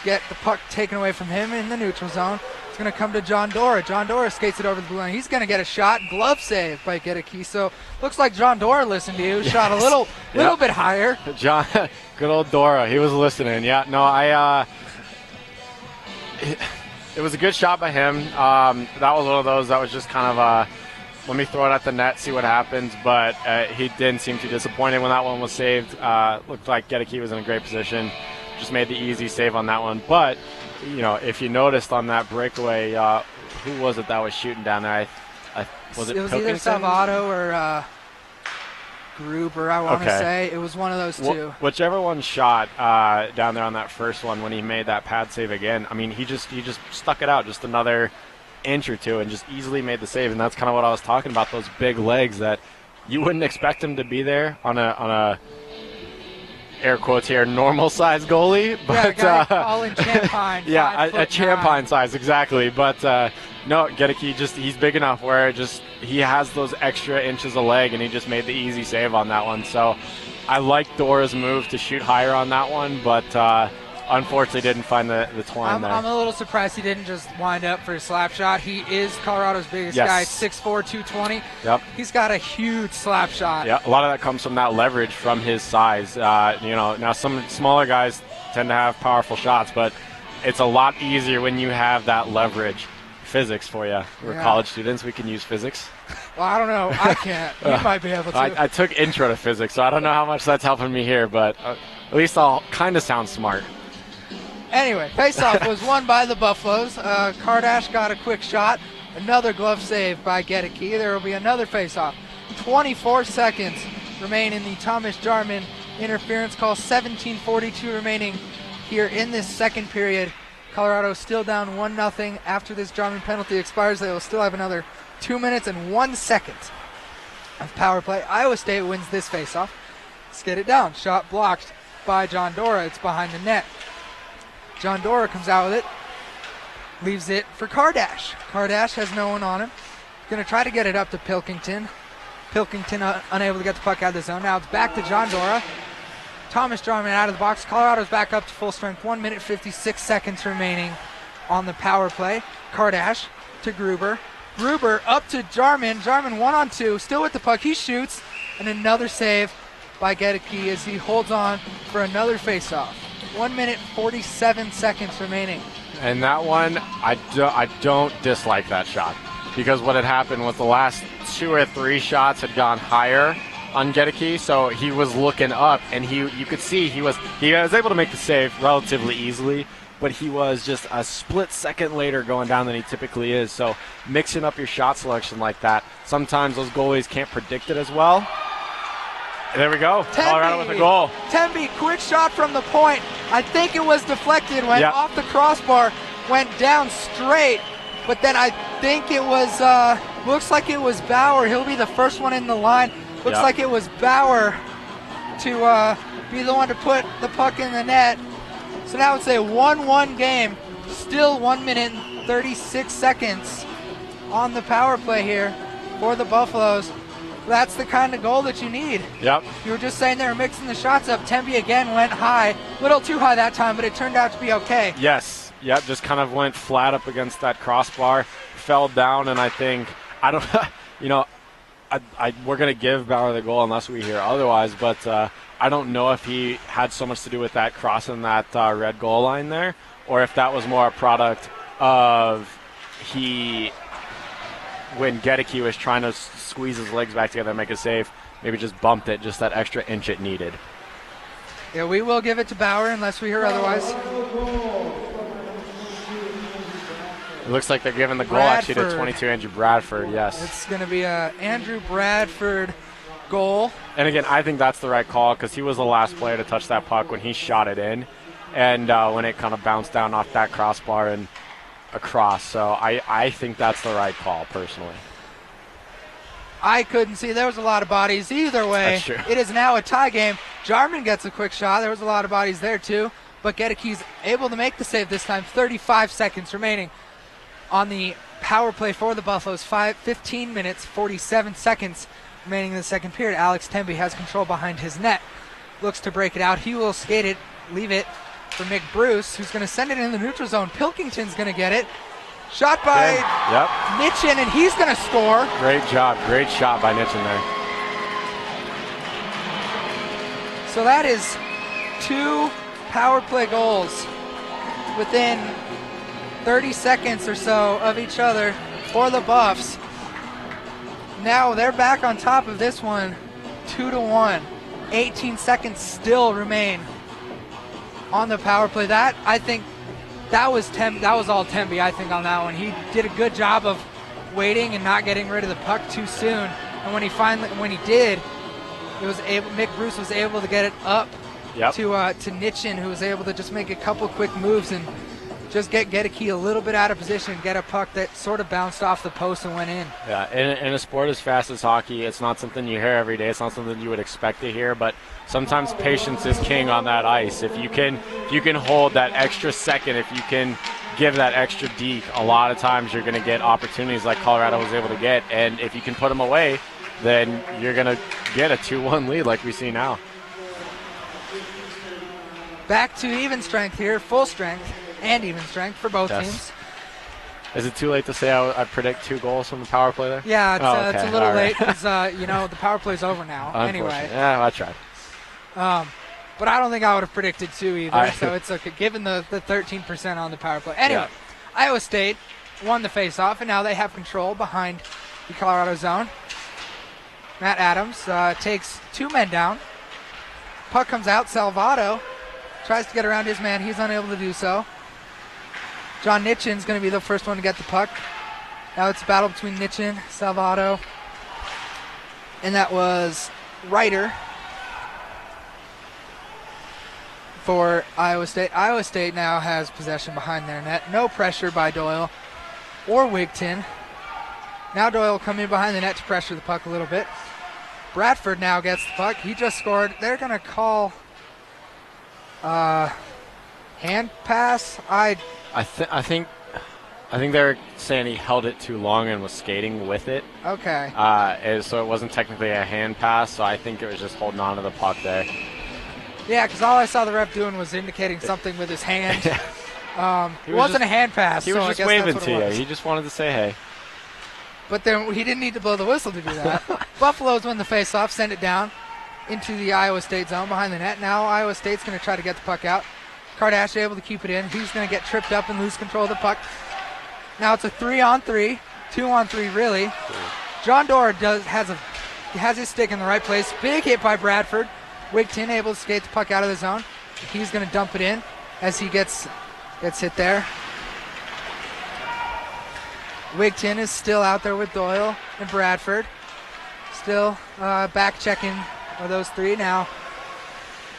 get the puck taken away from him in the neutral zone. It's going to come to John Dora. John Dora skates it over the blue line. He's going to get a shot. Glove save by Gedeke. So looks like John Dora listened to you. Shot a little bit higher. John, good old Dora. He was listening. Yeah, no, it was a good shot by him. That was one of those that was just kind of let me throw it at the net, see what happens. But he didn't seem too disappointed when that one was saved. Looked like Gedeke was in a great position. Just made the easy save on that one. But, you know, if you noticed on that breakaway, who was it that was shooting down there? Was it either Salvato or Gruber, I want to say. It was one of those two. Whichever one shot down there on that first one when he made that pad save again, I mean, he just stuck it out just another inch or two and just easily made the save. And that's kind of what I was talking about, those big legs that you wouldn't expect him to be there on a air quotes here, normal size goalie, but all in Champagne. Yeah, a Champagne size, exactly. But no, Gedeke he's big enough where he has those extra inches of leg, and he just made the easy save on that one. So I like Dora's move to shoot higher on that one, but unfortunately didn't find the twine there. I'm a little surprised he didn't just wind up for a slap shot. He is Colorado's biggest guy, 6'4", 220. Yep. He's got a huge slap shot. Yeah, a lot of that comes from that leverage from his size. Now some smaller guys tend to have powerful shots, but it's a lot easier when you have that leverage. Physics for you. We're college students. We can use physics. Well, I don't know. I can't. You might be able to. I took intro to physics, so I don't know how much that's helping me here, but at least I'll kind of sound smart. Anyway, faceoff was won by the Buffaloes. Kardash got a quick shot. Another glove save by Gedeke. There will be another faceoff. 24 seconds remain in the Thomas Jarman interference call. 17:42 remaining here in this second period. Colorado still down 1-0 after this Jarman penalty expires. They will still have another 2 minutes and 1 second of power play. Iowa State wins this faceoff. Skate it down. Shot blocked by John Dora. It's behind the net. John Dora comes out with it. Leaves it for Kardash. Kardash has no one on him. Going to try to get it up to Pilkington. Pilkington unable to get the puck out of the zone. Now it's back to John Dora. Thomas Jarman out of the box. Colorado's back up to full strength. 1 minute, 56 seconds remaining on the power play. Kardash to Gruber. Gruber up to Jarman. Jarman 1-on-2. Still with the puck. He shoots. And another save by Gedeke as he holds on for another faceoff. 1 minute, 47 seconds remaining. And that one, I don't dislike that shot, because what had happened was the last 2 or 3 shots had gone higher on Gedeke, so he was looking up, and you could see he was able to make the save relatively easily, but he was just a split second later going down than he typically is. So mixing up your shot selection like that, sometimes those goalies can't predict it as well. There we go. Tempe, Colorado with a goal. Tempe, quick shot from the point. I think it was deflected, went off the crossbar, went down straight, but then I think it was, looks like it was Bauer. He'll be the first one in the line. Looks like it was Bauer to be the one to put the puck in the net. So now it's a 1-1 game. Still 1 minute and 36 seconds on the power play here for the Buffaloes. That's the kind of goal that you need. Yep. You were just saying they were mixing the shots up. Tempe again went high. A little too high that time, but it turned out to be okay. Yes. Yep, just kind of went flat up against that crossbar, fell down, and I think, we're going to give Bauer the goal unless we hear otherwise, but I don't know if he had so much to do with that crossing that red goal line there, or if that was more a product of when Gedeke was trying to squeeze his legs back together and make a save, maybe just bumped it just that extra inch it needed. Yeah, we will give it to Bauer unless we hear otherwise. It looks like they're giving the goal actually to 22 Andrew Bradford, yes. It's going to be Andrew Bradford goal. And again, I think that's the right call because he was the last player to touch that puck when he shot it in, and when it kind of bounced down off that crossbar and across. So I think that's the right call personally. I couldn't see. There was a lot of bodies. Either way, That's true. It is now a tie game. Jarman gets a quick shot. There was a lot of bodies there too, but Gedeke's able to make the save this time. 35 seconds remaining on the power play for the Buffaloes. 15 minutes, 47 seconds remaining in the second period. Alex Temby has control behind his net. Looks to break it out. He will skate it, leave it for Mick Bruce, who's going to send it in the neutral zone. Pilkington's going to get it. Shot by Nitchin, and he's going to score. Great job. Great shot by Nitchin there. So that is 2 power play goals within 30 seconds or so of each other for the Buffs. Now they're back on top of this one, 2-1. 18 seconds still remain on the power play. That, I think, that was all Temby, I think, on that one. He did a good job of waiting and not getting rid of the puck too soon. And when he did, Mick Bruce was able to get it up to Nitchin, who was able to just make a couple quick moves and just get Gedeke a little bit out of position, get a puck that sort of bounced off the post and went in. Yeah, in a sport as fast as hockey, it's not something you hear every day. It's not something you would expect to hear, but sometimes patience is king on that ice. If you can hold that extra second, if you can give that extra deke, a lot of times you're going to get opportunities like Colorado was able to get, and if you can put them away, then you're going to get a 2-1 lead like we see now. Back to even strength here, full strength and even strength for both teams. Is it too late to say I predict 2 goals from the power play there? Yeah, it's a little late because the power play's over now. Anyway. Yeah, I tried. But I don't think I would have predicted 2 either, so it's okay, given the 13% on the power play. Anyway, Iowa State won the faceoff, and now they have control behind the Colorado zone. Matt Adams takes 2 men down. Puck comes out. Salvato tries to get around his man. He's unable to do so. John Nitchin's going to be the first one to get the puck. Now it's a battle between Nitchin, Salvato, and that was Ryder for Iowa State. Iowa State now has possession behind their net. No pressure by Doyle or Wigton. Now Doyle will come in behind the net to pressure the puck a little bit. Bradford now gets the puck. He just scored. They're going to call hand pass. I think they're saying he held it too long and was skating with it. Okay. So it wasn't technically a hand pass, so I think it was just holding on to the puck there. Yeah, because all I saw the ref doing was indicating something with his hand. It wasn't a hand pass. He was just waving to you. Was. He just wanted to say hey. But then he didn't need to blow the whistle to do that. Buffaloes win the faceoff, send it down into the Iowa State zone behind the net. Now Iowa State's going to try to get the puck out. Kardashian able to keep it in. He's going to get tripped up and lose control of the puck. Now it's a 3-on-3, 2-on-3 really. John Dora has his stick in the right place. Big hit by Bradford. Wigton able to skate the puck out of the zone. He's going to dump it in as he gets hit there. Wigton is still out there with Doyle and Bradford. Still back checking those 3 now.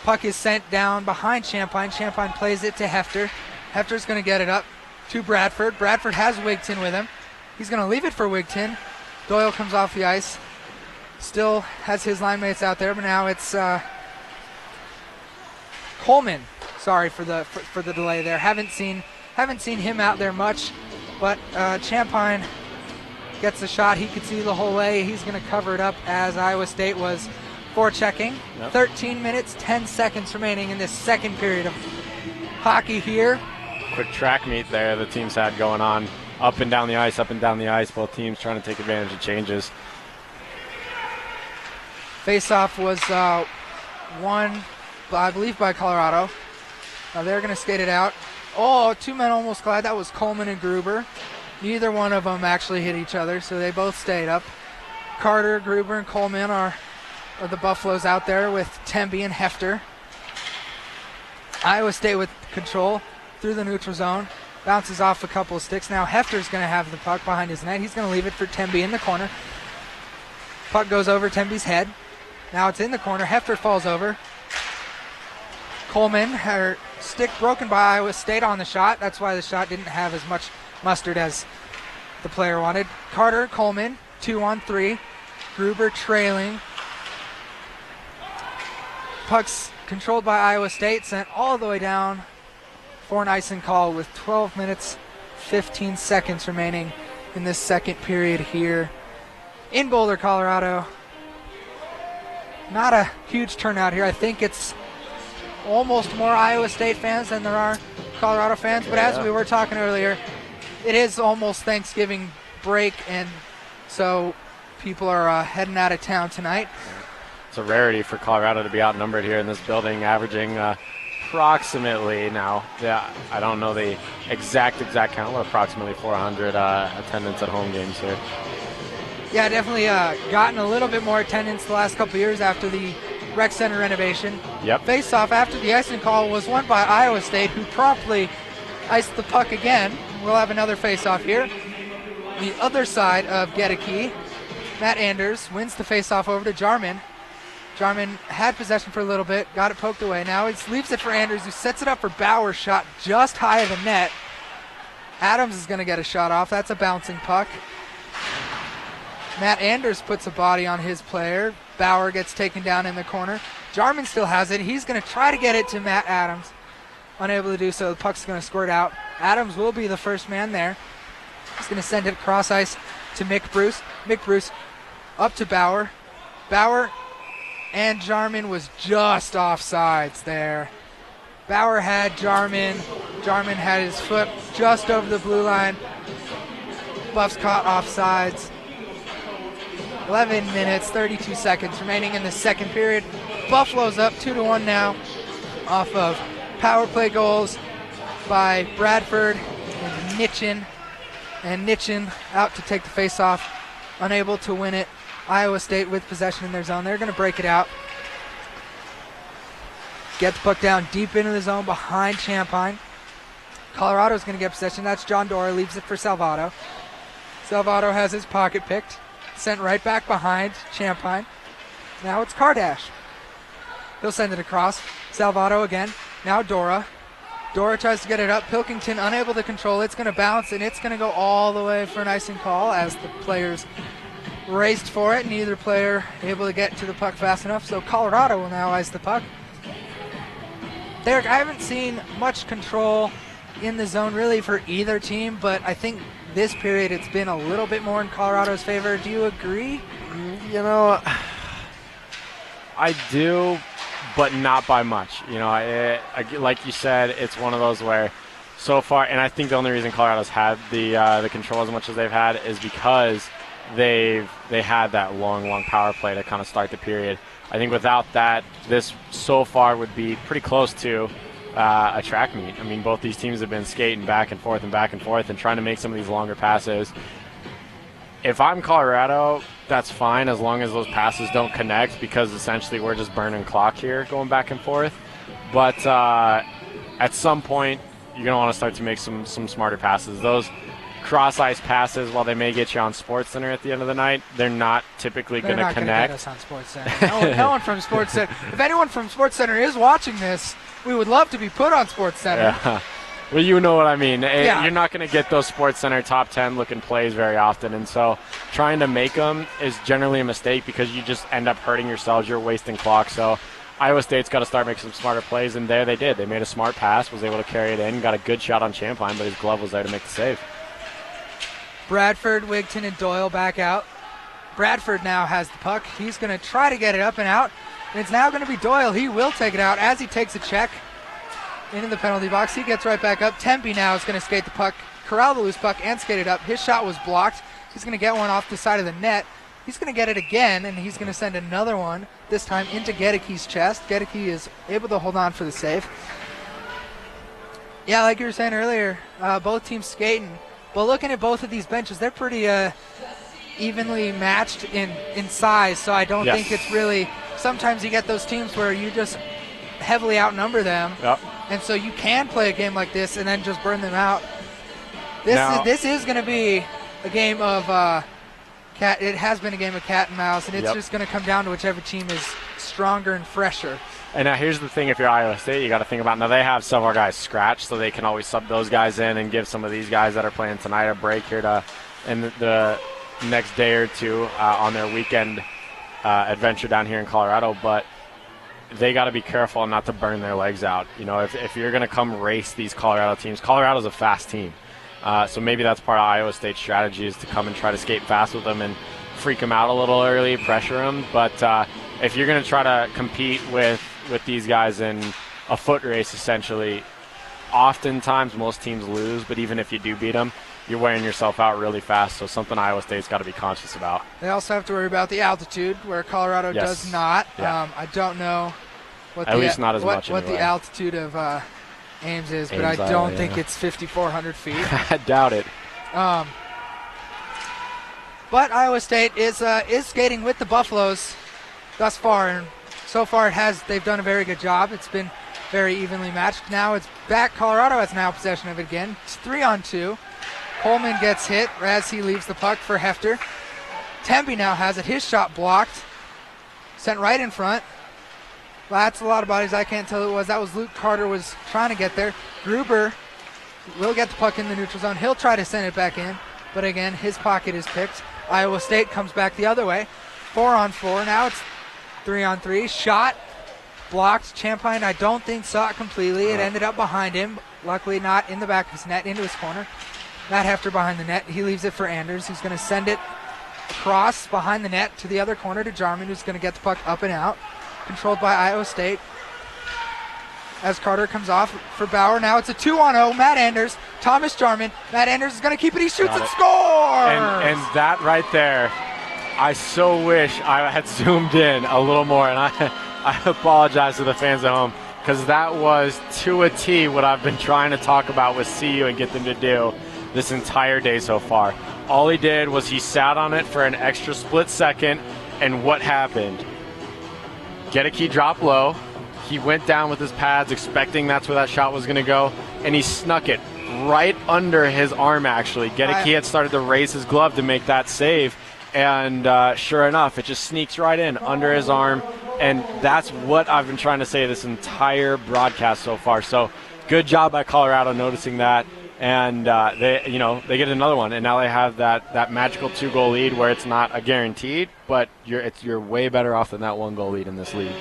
Puck is sent down behind Champagne. Champagne plays it to Hefter. Hefter's going to get it up to Bradford. Bradford has Wigton with him. He's going to leave it for Wigton. Doyle comes off the ice. Still has his line mates out there, but now it's Coleman. Sorry for the delay there. Haven't seen him out there much, but Champagne gets the shot. He could see the whole way. He's going to cover it up as Iowa State was forechecking. 13 minutes, 10 seconds remaining in this second period of hockey here. Quick track meet there the teams had going on. Up and down the ice, both teams trying to take advantage of changes. Face-off was won, I believe, by Colorado. They're going to skate it out. 2 men almost collide. That was Coleman and Gruber. Neither one of them actually hit each other, so they both stayed up. Carter, Gruber, and Coleman are the Buffaloes out there with Temby and Hefter. Iowa State with control through the neutral zone. Bounces off a couple of sticks. Now Hefter's going to have the puck behind his net. He's going to leave it for Temby in the corner. Puck goes over Temby's head. Now it's in the corner. Hefter falls over. Coleman, her stick broken by Iowa State on the shot. That's why the shot didn't have as much mustard as the player wanted. Carter, Coleman, 2-on-3. Gruber trailing. Puck's controlled by Iowa State, sent all the way down for an icing call with 12 minutes, 15 seconds remaining in this second period here in Boulder, Colorado. Not a huge turnout here. I think it's almost more Iowa State fans than there are Colorado fans, but as we were talking earlier, it is almost Thanksgiving break, and so people are heading out of town tonight. It's a rarity for Colorado to be outnumbered here in this building, averaging approximately now. Yeah, I don't know the exact count, but approximately 400 attendance at home games here. Yeah, definitely gotten a little bit more attendance the last couple years after the rec center renovation. Yep. Face-off after the icing call was won by Iowa State, who promptly iced the puck again. We'll have another face-off here. The other side of Gedeke, Matt Anders wins the face-off over to Jarman. Jarman had possession for a little bit, got it poked away. Now he leaves it for Anders, who sets it up for Bauer, shot just high of the net. Adams is going to get a shot off. That's a bouncing puck. Matt Anders puts a body on his player. Bauer gets taken down in the corner. Jarman still has it. He's going to try to get it to Matt Adams. Unable to do so. The puck's going to squirt out. Adams will be the first man there. He's going to send it cross ice to Mick Bruce. Mick Bruce up to Bauer. Bauer and Jarman was just offsides there. Bauer had Jarman. Jarman had his foot just over the blue line. Buffs caught offsides. 11 minutes, 32 seconds remaining in the second period. Buffalo's up 2-1 now off of power play goals by Bradford and Nitchin. And Nitchin out to take the face-off, unable to win it. Iowa State with possession in their zone. They're going to break it out. Get the puck down deep into the zone behind Champagne. Colorado's going to get possession. That's John Dora, leaves it for Salvato. Salvato has his pocket picked. Sent right back behind Champagne. Now it's Kardash. He'll send it across. Salvato again. Now Dora. Dora tries to get it up. Pilkington unable to control it. It's going to bounce, and it's going to go all the way for an icing call as the players raced for it. Neither player able to get to the puck fast enough, so Colorado will now ice the puck. Derek, I haven't seen much control in the zone really for either team, but I think this period it's been a little bit more in Colorado's favor. Do you agree? You know, I do, but not by much. You know, like you said, it's one of those where so far, and I think the only reason Colorado's had the control as much as they've had is because they had that long power play to kind of start the period. I think without that, this so far would be pretty close to a track meet. I mean, both these teams have been skating back and forth and trying to make some of these longer passes. If I'm Colorado, that's fine as long as those passes don't connect, because essentially we're just burning clock here going back and forth. But at some point, you're going to want to start to make some smarter passes. Those cross-ice passes, while they may get you on SportsCenter at the end of the night, they're not typically going to connect. Get us on SportsCenter. No one from SportsCenter. If anyone from SportsCenter is watching this, we would love to be put on SportsCenter. Yeah. Well, you know what I mean. Yeah. You're not going to get those SportsCenter top 10 looking plays very often, and so trying to make them is generally a mistake because you just end up hurting yourselves. You're wasting clock. So Iowa State's got to start making some smarter plays, and there they did. They made a smart pass, was able to carry it in, got a good shot on Champagne, but his glove was there to make the save. Bradford, Wigton, and Doyle back out. Bradford now has the puck. He's going to try to get it up and out. And it's now going to be Doyle. He will take it out as he takes a check into the penalty box. He gets right back up. Tempe now is going to skate the puck, corral the loose puck, and skate it up. His shot was blocked. He's going to get one off the side of the net. He's going to get it again, and he's going to send another one, this time into Gedeke's chest. Gedeke is able to hold on for the save. Yeah, like you were saying earlier, both teams skating. But looking at both of these benches, they're pretty evenly matched in size, so I don't think it's really – sometimes you get those teams where you just heavily outnumber them, and so you can play a game like this and then just burn them out. This is going to be a game of It has been a game of cat and mouse, and it's Yep. just going to come down to whichever team is stronger and fresher. And now here's the thing: if you're Iowa State, you got to think about, now they have several guys scratched, so they can always sub those guys in and give some of these guys that are playing tonight a break here to in the next day or two on their weekend adventure down here in Colorado. But they got to be careful not to burn their legs out. You know, if you're going to come race these Colorado teams, Colorado's a fast team. So maybe that's part of Iowa State's strategy, is to come and try to skate fast with them and freak them out a little early, pressure them. But if you're going to try to compete with these guys in a foot race, essentially, oftentimes most teams lose. But even if you do beat them, you're wearing yourself out really fast. So something Iowa State's got to be conscious about. They also have to worry about the altitude, where Colorado Yes. does not. Yeah. I don't know what At least not as what, much what the anyway. altitude of Ames is, but Ames, I don't Iowa, think yeah. it's 5,400 feet. I doubt it. But Iowa State is skating with the Buffaloes thus far, and so far they've done a very good job. It's been very evenly matched. Now it's back. Colorado has now possession of it again. It's 3-on-2. Coleman gets hit as he leaves the puck for Hefter. Temby now has it. His shot blocked. Sent right in front. Well, that's a lot of bodies. I can't tell who it was. That was Luke Carter was trying to get there. Gruber will get the puck in the neutral zone. He'll try to send it back in, but again, his pocket is picked. Iowa State comes back the other way. 4-on-4. Now it's 3-on-3. Shot blocked. Champagne, I don't think, saw it completely. It ended up behind him. Luckily not in the back of his net, into his corner. Matt Hefter behind the net. He leaves it for Anders. He's going to send it across behind the net to the other corner to Jarman, who's going to get the puck up and out. Controlled by Iowa State. As Carter comes off for Bauer. Now it's a 2-on-0. Matt Anders, Thomas Jarman. Matt Anders is going to keep it. He shoots and scores! And that right there, I so wish I had zoomed in a little more, and I apologize to the fans at home, because that was to a T what I've been trying to talk about with CU and get them to do this entire day so far. All he did was he sat on it for an extra split second, and what happened? Gedeke dropped low. He went down with his pads expecting that's where that shot was going to go, and he snuck it right under his arm, actually. Gedeke had started to raise his glove to make that save, and sure enough, it just sneaks right in under his arm, and that's what I've been trying to say this entire broadcast so far. So good job by Colorado noticing that, and they get another one, and now they have that magical 2-goal lead where it's not a guaranteed, but you're way better off than that 1-goal lead in this league.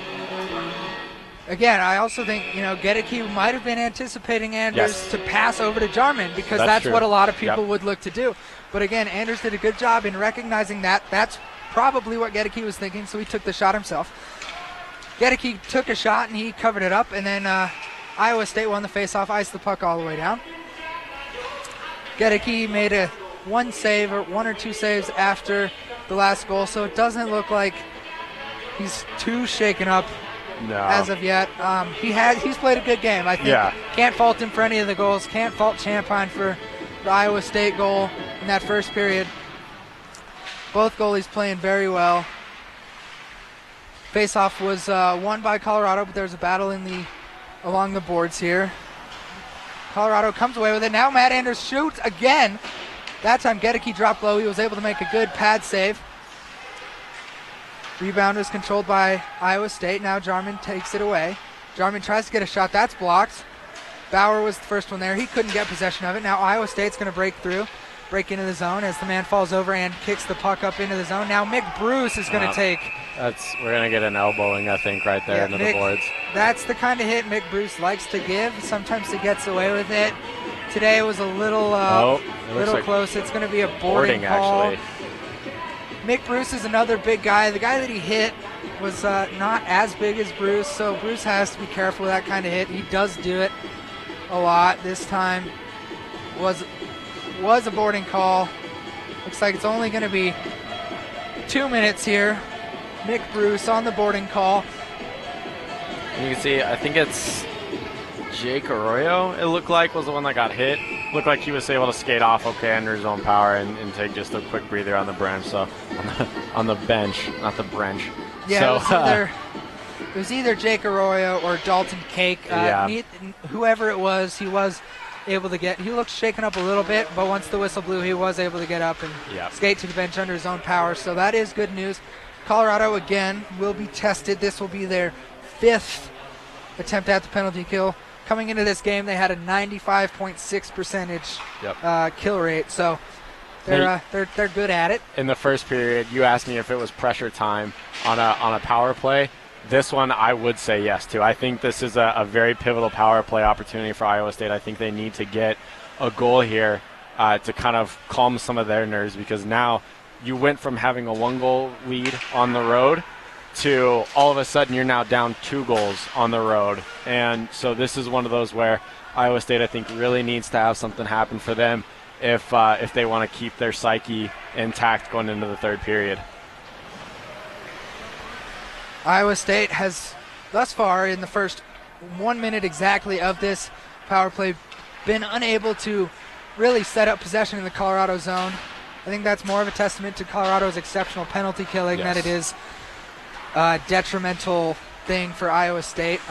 Again, I also think, Gedeke might have been anticipating Anders to pass over to Jarman, because that's true. what a lot of people would look to do. But again, Anders did a good job in recognizing that. That's probably what Gedeke was thinking, so he took the shot himself. Gedeke took a shot and he covered it up, and then Iowa State won the faceoff, iced the puck all the way down. Gedeke made one or two saves after the last goal, so it doesn't look like he's too shaken up as of yet. He's played a good game, I think. Can't fault him for any of the goals. Can't fault Champagne for the Iowa State goal in that first period. Both goalies playing very well. Faceoff was won by Colorado, but there's a battle along the boards here. Colorado comes away with it. Now Matt Anders shoots again. That time Gedeke dropped low. He was able to make a good pad save. Rebound was controlled by Iowa State. Now Jarman takes it away. Jarman tries to get a shot. That's blocked. Bauer was the first one there. He couldn't get possession of it. Now Iowa State's going to break into the zone as the man falls over and kicks the puck up into the zone. Now Mick Bruce is going to take. We're going to get an elbowing, I think, right there into the boards. That's the kind of hit Mick Bruce likes to give. Sometimes he gets away with it. Today it was a little close. It's going to be a boarding call. Actually. Mick Bruce is another big guy. The guy that he hit was not as big as Bruce, so Bruce has to be careful with that kind of hit. He does do it a lot. This time was a boarding call. Looks like it's only going to be 2 minutes here. Mick Bruce on the boarding call. And you can see, I think it's Jake Arroyo, it looked like, was the one that got hit. Looked like he was able to skate off okay under his own power and take just a quick breather on the bench. So on the bench, not the branch. Yeah, so, it was either Jake Arroyo or Dalton Cake. Whoever it was, he was able to get. He looked shaken up a little bit, but once the whistle blew, he was able to get up and skate to the bench under his own power. So that is good news. Colorado again will be tested. This will be their 5th attempt at the penalty kill. Coming into this game, they had a 95.6 percentage kill rate. So they're good at it. In the first period, you asked me if it was pressure time on a power play. This one, I would say yes to. I think this is a very pivotal power play opportunity for Iowa State. I think they need to get a goal here to kind of calm some of their nerves, because now you went from having a 1-goal lead on the road to all of a sudden you're now down 2 goals on the road. And so this is one of those where Iowa State, I think, really needs to have something happen for them if they want to keep their psyche intact going into the third period. Iowa State has, thus far, in the first 1 minute exactly of this power play, been unable to really set up possession in the Colorado zone. I think that's more of a testament to Colorado's exceptional penalty killing than it is a detrimental thing for Iowa State.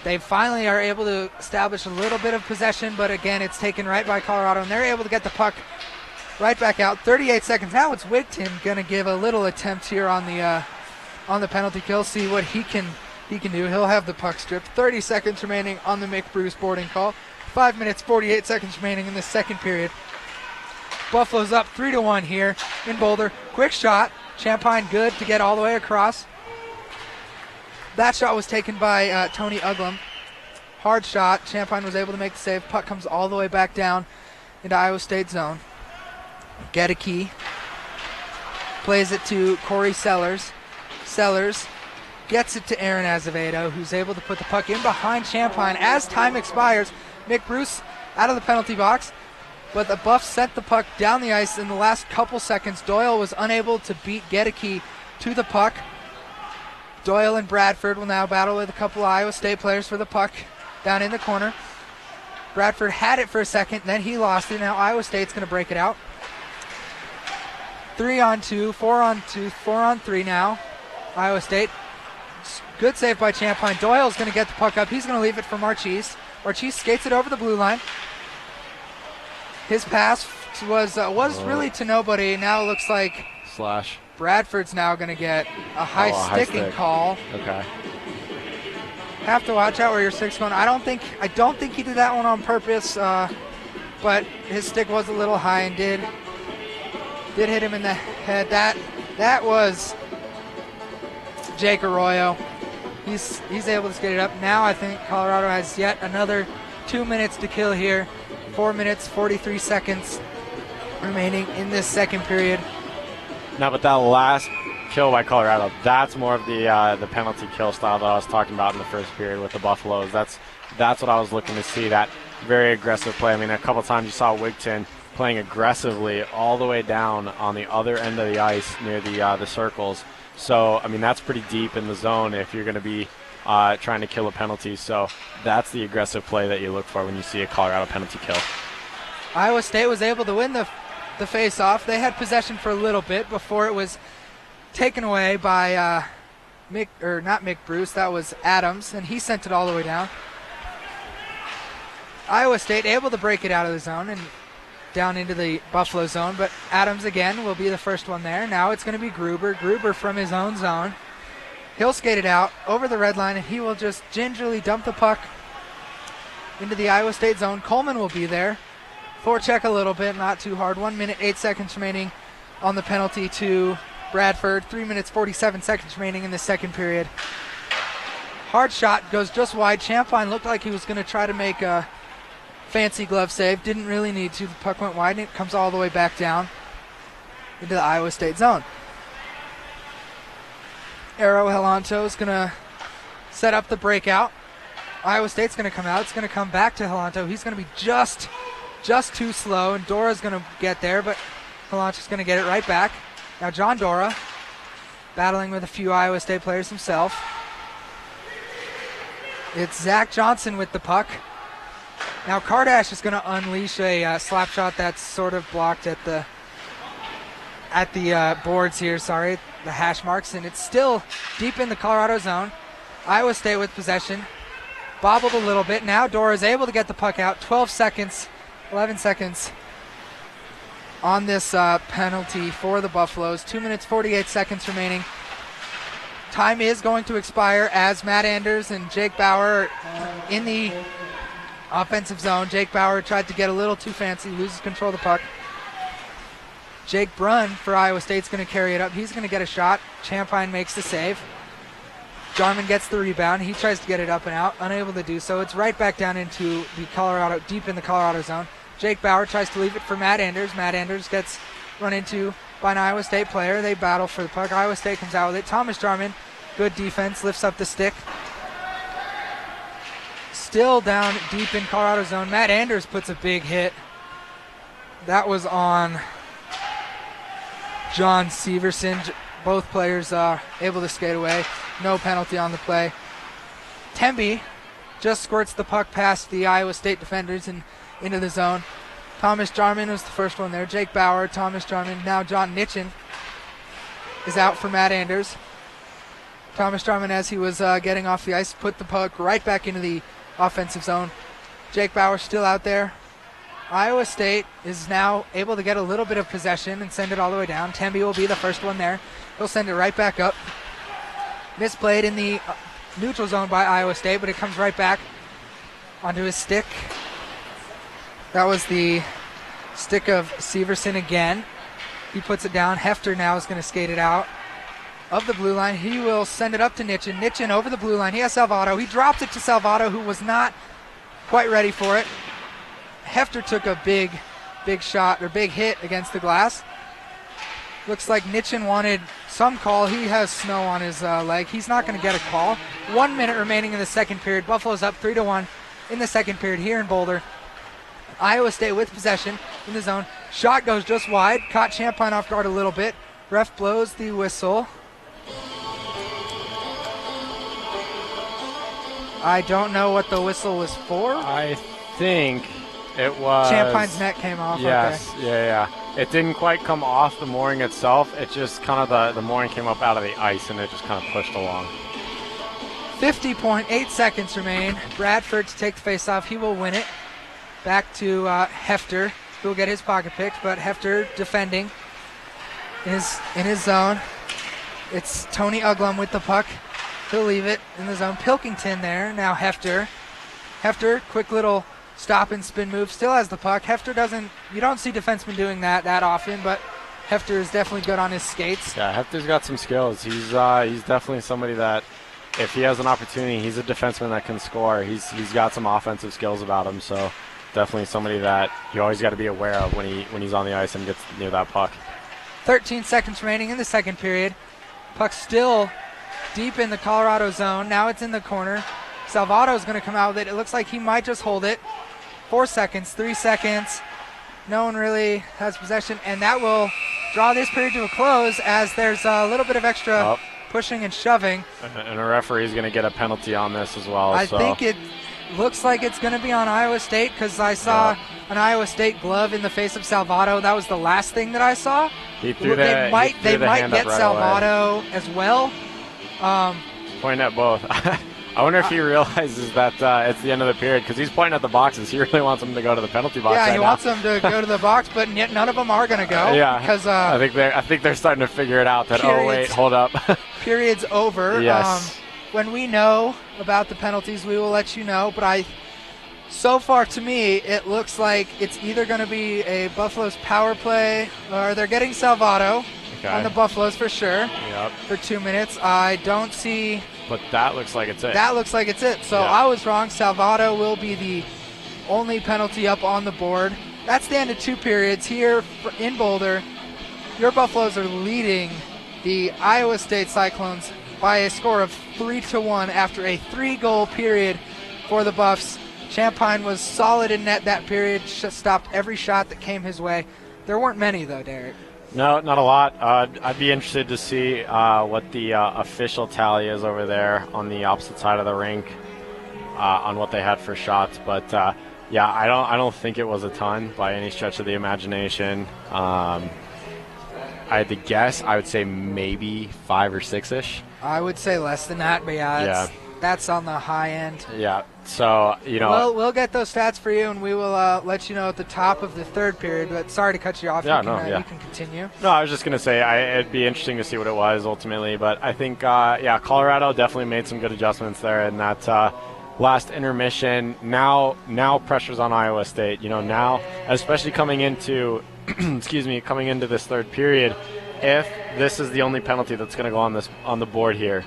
They finally are able to establish a little bit of possession, but again, it's taken right by Colorado, and they're able to get the puck right back out. 38 seconds. Now it's Wigton going to give a little attempt here on the penalty kill, see what he can do. He'll have the puck stripped. 30 seconds remaining on the Mick Bruce boarding call. 5 minutes, 48 seconds remaining in the second period. Buffalo's up 3-1 here in Boulder. Quick shot. Champagne good to get all the way across. That shot was taken by Tony Uglum. Hard shot. Champagne was able to make the save. Puck comes all the way back down into Iowa State zone. Gedeke plays it to Corey Sellers. Sellers gets it to Aaron Azevedo, who's able to put the puck in behind Champagne as time expires. Mick Bruce out of the penalty box, but the Buffs sent the puck down the ice in the last couple seconds. Doyle was unable to beat Gedeke to the puck. Doyle and Bradford will now battle with a couple of Iowa State players for the puck down in the corner. Bradford had it for a second, then he lost it. Now Iowa State's going to break it out. 3-on-2, 4-on-2, 4-on-3 now. Iowa State. Good save by Champagne. Doyle's going to get the puck up. He's going to leave it for Marchese. Marchese skates it over the blue line. His pass was really to nobody. Now it looks like Slash. Bradford's now going to get a high sticking call. Okay. Have to watch out where your stick's going. I don't think he did that one on purpose, but his stick was a little high and did hit him in the head. That was Jake Arroyo. He's able to skate it up. Now I think Colorado has yet another 2 minutes to kill here. 4 minutes, 43 seconds remaining in this second period. Now, but that last kill by Colorado, that's more of the penalty kill style that I was talking about in the first period with the Buffaloes. That's what I was looking to see, that very aggressive play. I mean, a couple times you saw Wigton playing aggressively all the way down on the other end of the ice near the circles. So, I mean, that's pretty deep in the zone if you're going to be trying to kill a penalty. So that's the aggressive play that you look for when you see a Colorado penalty kill. Iowa State was able to win the face-off. They had possession for a little bit before it was taken away by not Mick Bruce. That was Adams, and he sent it all the way down. Iowa State able to break it out of the zone and down into the Buffalo zone, but Adams again will be the first one there. Now it's going to be Gruber. Gruber from his own zone. He'll skate it out over the red line, and he will just gingerly dump the puck into the Iowa State zone. Coleman will be there. Forecheck a little bit, not too hard. 1 minute, 8 seconds remaining on the penalty to Bradford. 3 minutes, 47 seconds remaining in the second period. Hard shot goes just wide. Champagne looked like he was going to try to make a fancy glove save. Didn't really need to. The puck went wide, and it comes all the way back down into the Iowa State zone. Arrow Helanto is going to set up the breakout. Iowa State's going to come out. It's going to come back to Helanto. He's going to be just too slow, and Dora's going to get there, but Helanto's going to get it right back. Now John Dora battling with a few Iowa State players himself. It's Zach Johnson with the puck. Now Kardash is going to unleash a slap shot that's sort of blocked at the boards here, the hash marks, and it's still deep in the Colorado zone. Iowa State with possession. bobbled a little bit. Now Dora is able to get the puck out. 12 seconds, 11 seconds on this penalty for the Buffaloes. 2 minutes, 48 seconds remaining. Time is going to expire as Matt Anders and Jake Bauer are in the offensive zone. Jake Bauer tried to get a little too fancy, loses control of the puck. Jake Brunn for Iowa State's going to carry it up. He's going to get a shot. Champagne makes the save. Jarman gets the rebound. He tries to get it up and out, unable to do so. It's right back down into the Colorado, deep in the Colorado zone. Jake Bauer tries to leave it for Matt Anders. Matt Anders gets run into by an Iowa State player. They battle for the puck. Iowa State comes out with it. Thomas Jarman, good defense, lifts up the stick. Still down deep in Colorado zone. Matt Anders puts a big hit. That was on John Severson. Both players able to skate away. No penalty on the play. Temby just squirts the puck past the Iowa State defenders and into the zone. Thomas Jarman was the first one there. Jake Bauer, Thomas Jarman. Now John Nitchin is out for Matt Anders. Thomas Jarman, as he was getting off the ice, put the puck right back into the offensive zone. Jake Bauer still out there. Iowa State is now able to get a little bit of possession and send it all the way down. Temby will be the first one there. He'll send it right back up. Misplayed in the neutral zone by Iowa State, but it comes right back onto his stick. That was the stick of Severson again. He puts it down. Hefter now is going to skate it out of the blue line. He will send it up to Nitchin. Nitchin over the blue line. He has Salvato. He drops it to Salvato, who was not quite ready for it. Hefter took a big shot or big hit against the glass. Looks like Nitchin wanted some call. He has snow on his leg. He's not going to get a call. 1 minute remaining in the second period. Buffalo's up 3-1 in the second period here in Boulder. Iowa State with possession in the zone. Shot goes just wide. Caught Champagne off guard a little bit. Ref blows the whistle. I don't know what the whistle was for. I think it was... Champagne's net came off. Yes, okay. yeah. It didn't quite come off the mooring itself. It just kind of the mooring came up out of the ice and it just kind of pushed along. 50.8 seconds remain. Bradford to take the face-off. He will win it. Back to Hefter, who will get his pocket picked, but Hefter defending is in his zone. It's Tony Uglum with the puck. He'll leave it in the zone. Pilkington there. Now Hefter. Hefter, quick little stop and spin move. Still has the puck. Hefter doesn't, you don't see defensemen doing that often, but Hefter is definitely good on his skates. Yeah, Hefter's got some skills. He's definitely somebody that, if he has an opportunity, he's a defenseman that can score. He's got some offensive skills about him, so definitely somebody that you always got to be aware of when he's on the ice and gets near that puck. 13 seconds remaining in the second period. Puck still deep in the Colorado zone. Now it's in the corner. Salvato's going to come out with it. It looks like he might just hold it. 4 seconds, 3 seconds. No one really has possession, and that will draw this period to a close as there's a little bit of extra pushing and shoving. And a referee is going to get a penalty on this as well. I think it looks like it's going to be on Iowa State because I saw an Iowa State glove in the face of Salvato. That was the last thing that I saw. They might get Salvato as well. Pointing at both. I wonder if he realizes that it's the end of the period because he's pointing at the boxes. He really wants them to go to the penalty box. Yeah, he wants them to go to the box, but yet none of them are going to go. Yeah, because I think they're starting to figure it out. That hold up, period's over. Yes. When we know about the penalties, we will let you know. But so far to me, it looks like it's either going to be a Buffalo's power play or they're getting Salvato on the Buffaloes for sure. Yep. For 2 minutes, I don't see. But that looks like it's it. That looks like it's it. So I was wrong. Salvato will be the only penalty up on the board. That's the end of 2 periods here in Boulder. Your Buffaloes are leading the Iowa State Cyclones by a score of 3-1 after a 3-goal period for the Buffs. Champagne was solid in net that period, stopped every shot that came his way. There weren't many, though, Derek. No, not a lot. I'd be interested to see what the official tally is over there on the opposite side of the rink on what they had for shots. But yeah, I don't think it was a ton by any stretch of the imagination. I had to guess. I would say maybe 5 or 6-ish. I would say less than that, but yeah. That's on the high end. Yeah. So, we'll get those stats for you, and we will let you know at the top of the third period. But sorry to cut you off. Yeah, You can continue. No, I was just going to say it'd be interesting to see what it was ultimately. But I think, Colorado definitely made some good adjustments there in that last intermission. Now pressure's on Iowa State. Now, especially coming into, coming into this third period, if this is the only penalty that's going to go on the board here,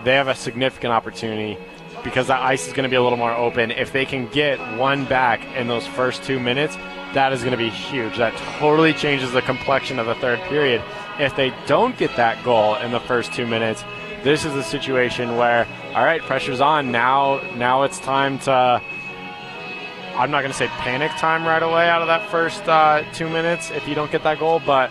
they have a significant opportunity because the ice is going to be a little more open. If they can get one back in those first 2 minutes, that is going to be huge. That totally changes the complexion of the third period. If they don't get that goal in the first 2 minutes, this is a situation where, all right, pressure's on. Now it's time to, I'm not going to say panic time right away out of that first 2 minutes if you don't get that goal, but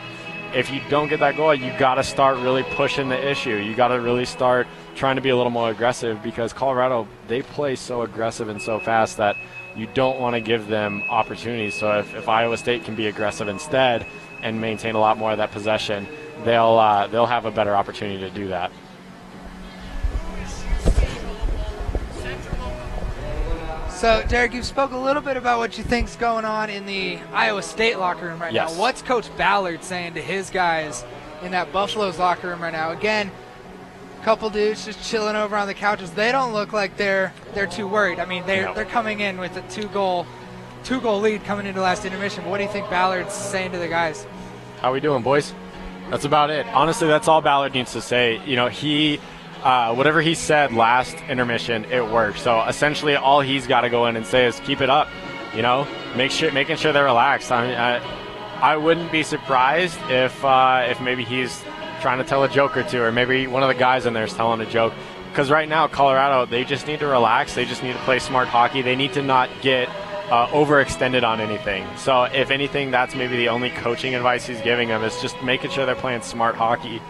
if you don't get that goal, you got to start really pushing the issue. You got to really start trying to be a little more aggressive because Colorado, they play so aggressive and so fast that you don't want to give them opportunities. So if Iowa State can be aggressive instead and maintain a lot more of that possession, they'll have a better opportunity to do that. So, Derek, you spoke a little bit about what you think's going on in the Iowa State locker room right now. What's Coach Ballard saying to his guys in that Buffalo's locker room right now? Again, a couple dudes just chilling over on the couches. They don't look like they're too worried. I mean, they're coming in with a two-goal lead coming into last intermission. But what do you think Ballard's saying to the guys? How we doing, boys? That's about it. Honestly, that's all Ballard needs to say. He whatever he said last intermission, it worked. So essentially, all he's got to go in and say is keep it up. Making sure they're relaxed. I wouldn't be surprised if maybe he's trying to tell a joke or two, or maybe one of the guys in there is telling a joke. Because right now, Colorado, they just need to relax. They just need to play smart hockey. They need to not get overextended on anything. So if anything, that's maybe the only coaching advice he's giving them is just making sure they're playing smart hockey.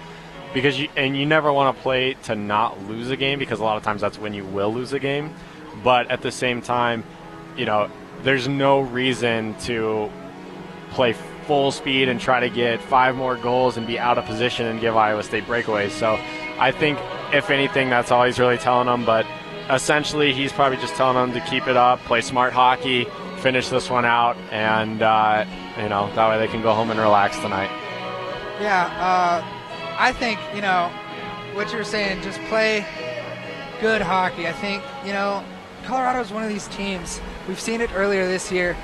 Because you never want to play to not lose a game, because a lot of times that's when you will lose a game. But at the same time, there's no reason to play full speed and try to get 5 more goals and be out of position and give Iowa State breakaways. So I think, if anything, that's all he's really telling them. But essentially, he's probably just telling them to keep it up, play smart hockey, finish this one out, and that way they can go home and relax tonight. Yeah, I think, what you're saying, just play good hockey. I think, Colorado is one of these teams. We've seen it earlier this year.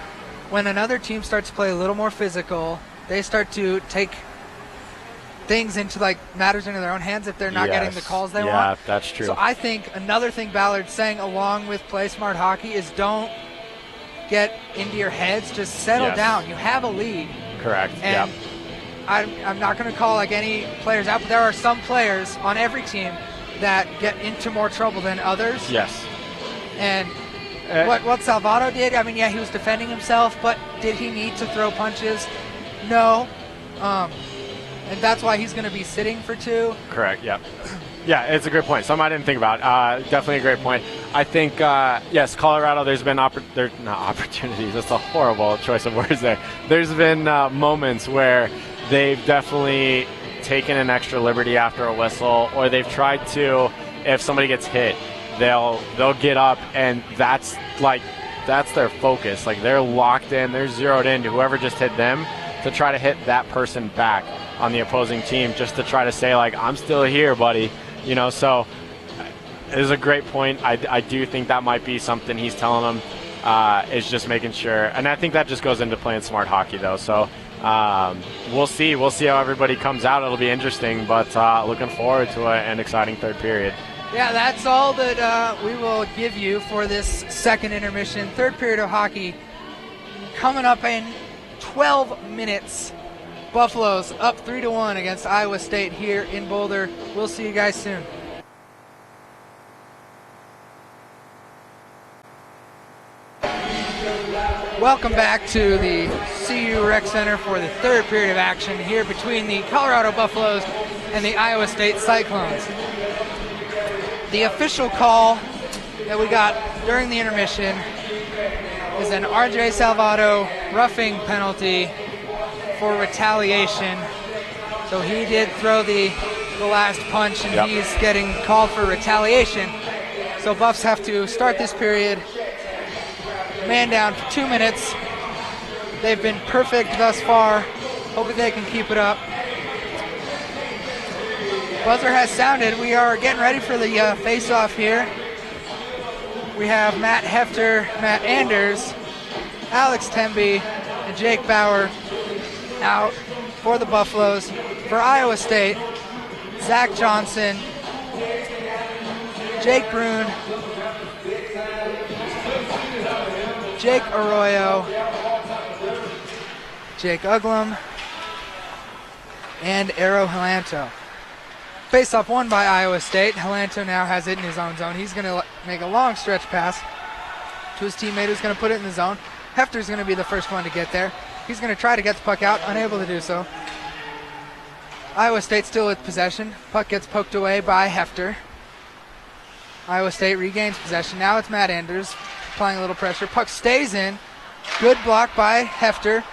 When another team starts to play a little more physical, they start to take things matters into their own hands if they're not getting the calls they want. Yeah, that's true. So I think another thing Ballard's saying, along with play smart hockey, is don't get into your heads. Just settle down. You have a lead. Correct. And I'm not going to call any players out, but there are some players on every team that get into more trouble than others. Yes. And what Salvato did, he was defending himself, but did he need to throw punches? No. And that's why he's going to be sitting for 2. Correct, yeah. Yeah, it's a great point. Something I didn't think about. Definitely a great point. I think, yes, Colorado, there's been not opportunities. That's a horrible choice of words there. There's been moments where they've definitely taken an extra liberty after a whistle, or they've tried to, if somebody gets hit, they'll get up, and that's their focus. They're locked in, they're zeroed in to whoever just hit them to try to hit that person back on the opposing team, just to try to say, I'm still here, buddy. So it is a great point. I do think that might be something he's telling them, is just making sure. And I think that just goes into playing smart hockey, though. So we'll see. We'll see how everybody comes out. It'll be interesting, but looking forward to an exciting third period. Yeah, that's all that we will give you for this second intermission. Third period of hockey coming up in 12 minutes. Buffalo's up 3-1 against Iowa State here in Boulder. We'll see you guys soon. Welcome back to the CU Rec Center for the third period of action here between the Colorado Buffaloes and the Iowa State Cyclones. The official call that we got during the intermission is an RJ Salvato roughing penalty for retaliation. So he did throw the the last punch, and he's getting called for retaliation. So Buffs have to start this period man down for 2 minutes. They've been perfect thus far. Hoping they can keep it up. Buzzer has sounded. We are getting ready for the face-off here. We have Matt Hefter, Matt Anders, Alex Temby, and Jake Bauer out for the Buffaloes. For Iowa State, Zach Johnson, Jake Brune, Jake Arroyo, Jake Uglum, and Aero Helanto. Face-off won by Iowa State. Helanto now has it in his own zone. He's going to make a long stretch pass to his teammate who's going to put it in the zone. Hefter's going to be the first one to get there. He's going to try to get the puck out, unable to do so. Iowa State still with possession. Puck gets poked away by Hefter. Iowa State regains possession. Now it's Matt Anders applying a little pressure. Puck stays in. Good block by Hefter.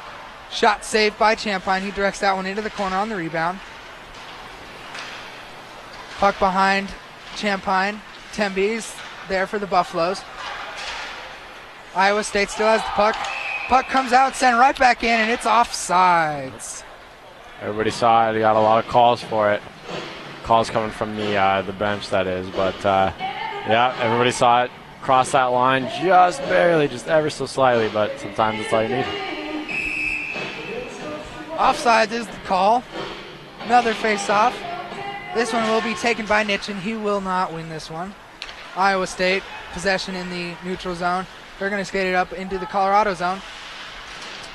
Shot saved by Champagne. He directs that one into the corner on the rebound. Puck behind Champagne. Temby's there for the Buffaloes. Iowa State still has the puck. Puck comes out, sent right back in, and it's offsides. Everybody saw it. He got a lot of calls for it. Calls coming from the bench, that is. But, yeah, everybody saw it. Cross that line just barely, just ever so slightly, but sometimes that's all you need. Offsides is the call. Another face-off. This one will be taken by Nitchin. He will not win this one. Iowa State, possession in the neutral zone. They're going to skate it up into the Colorado zone.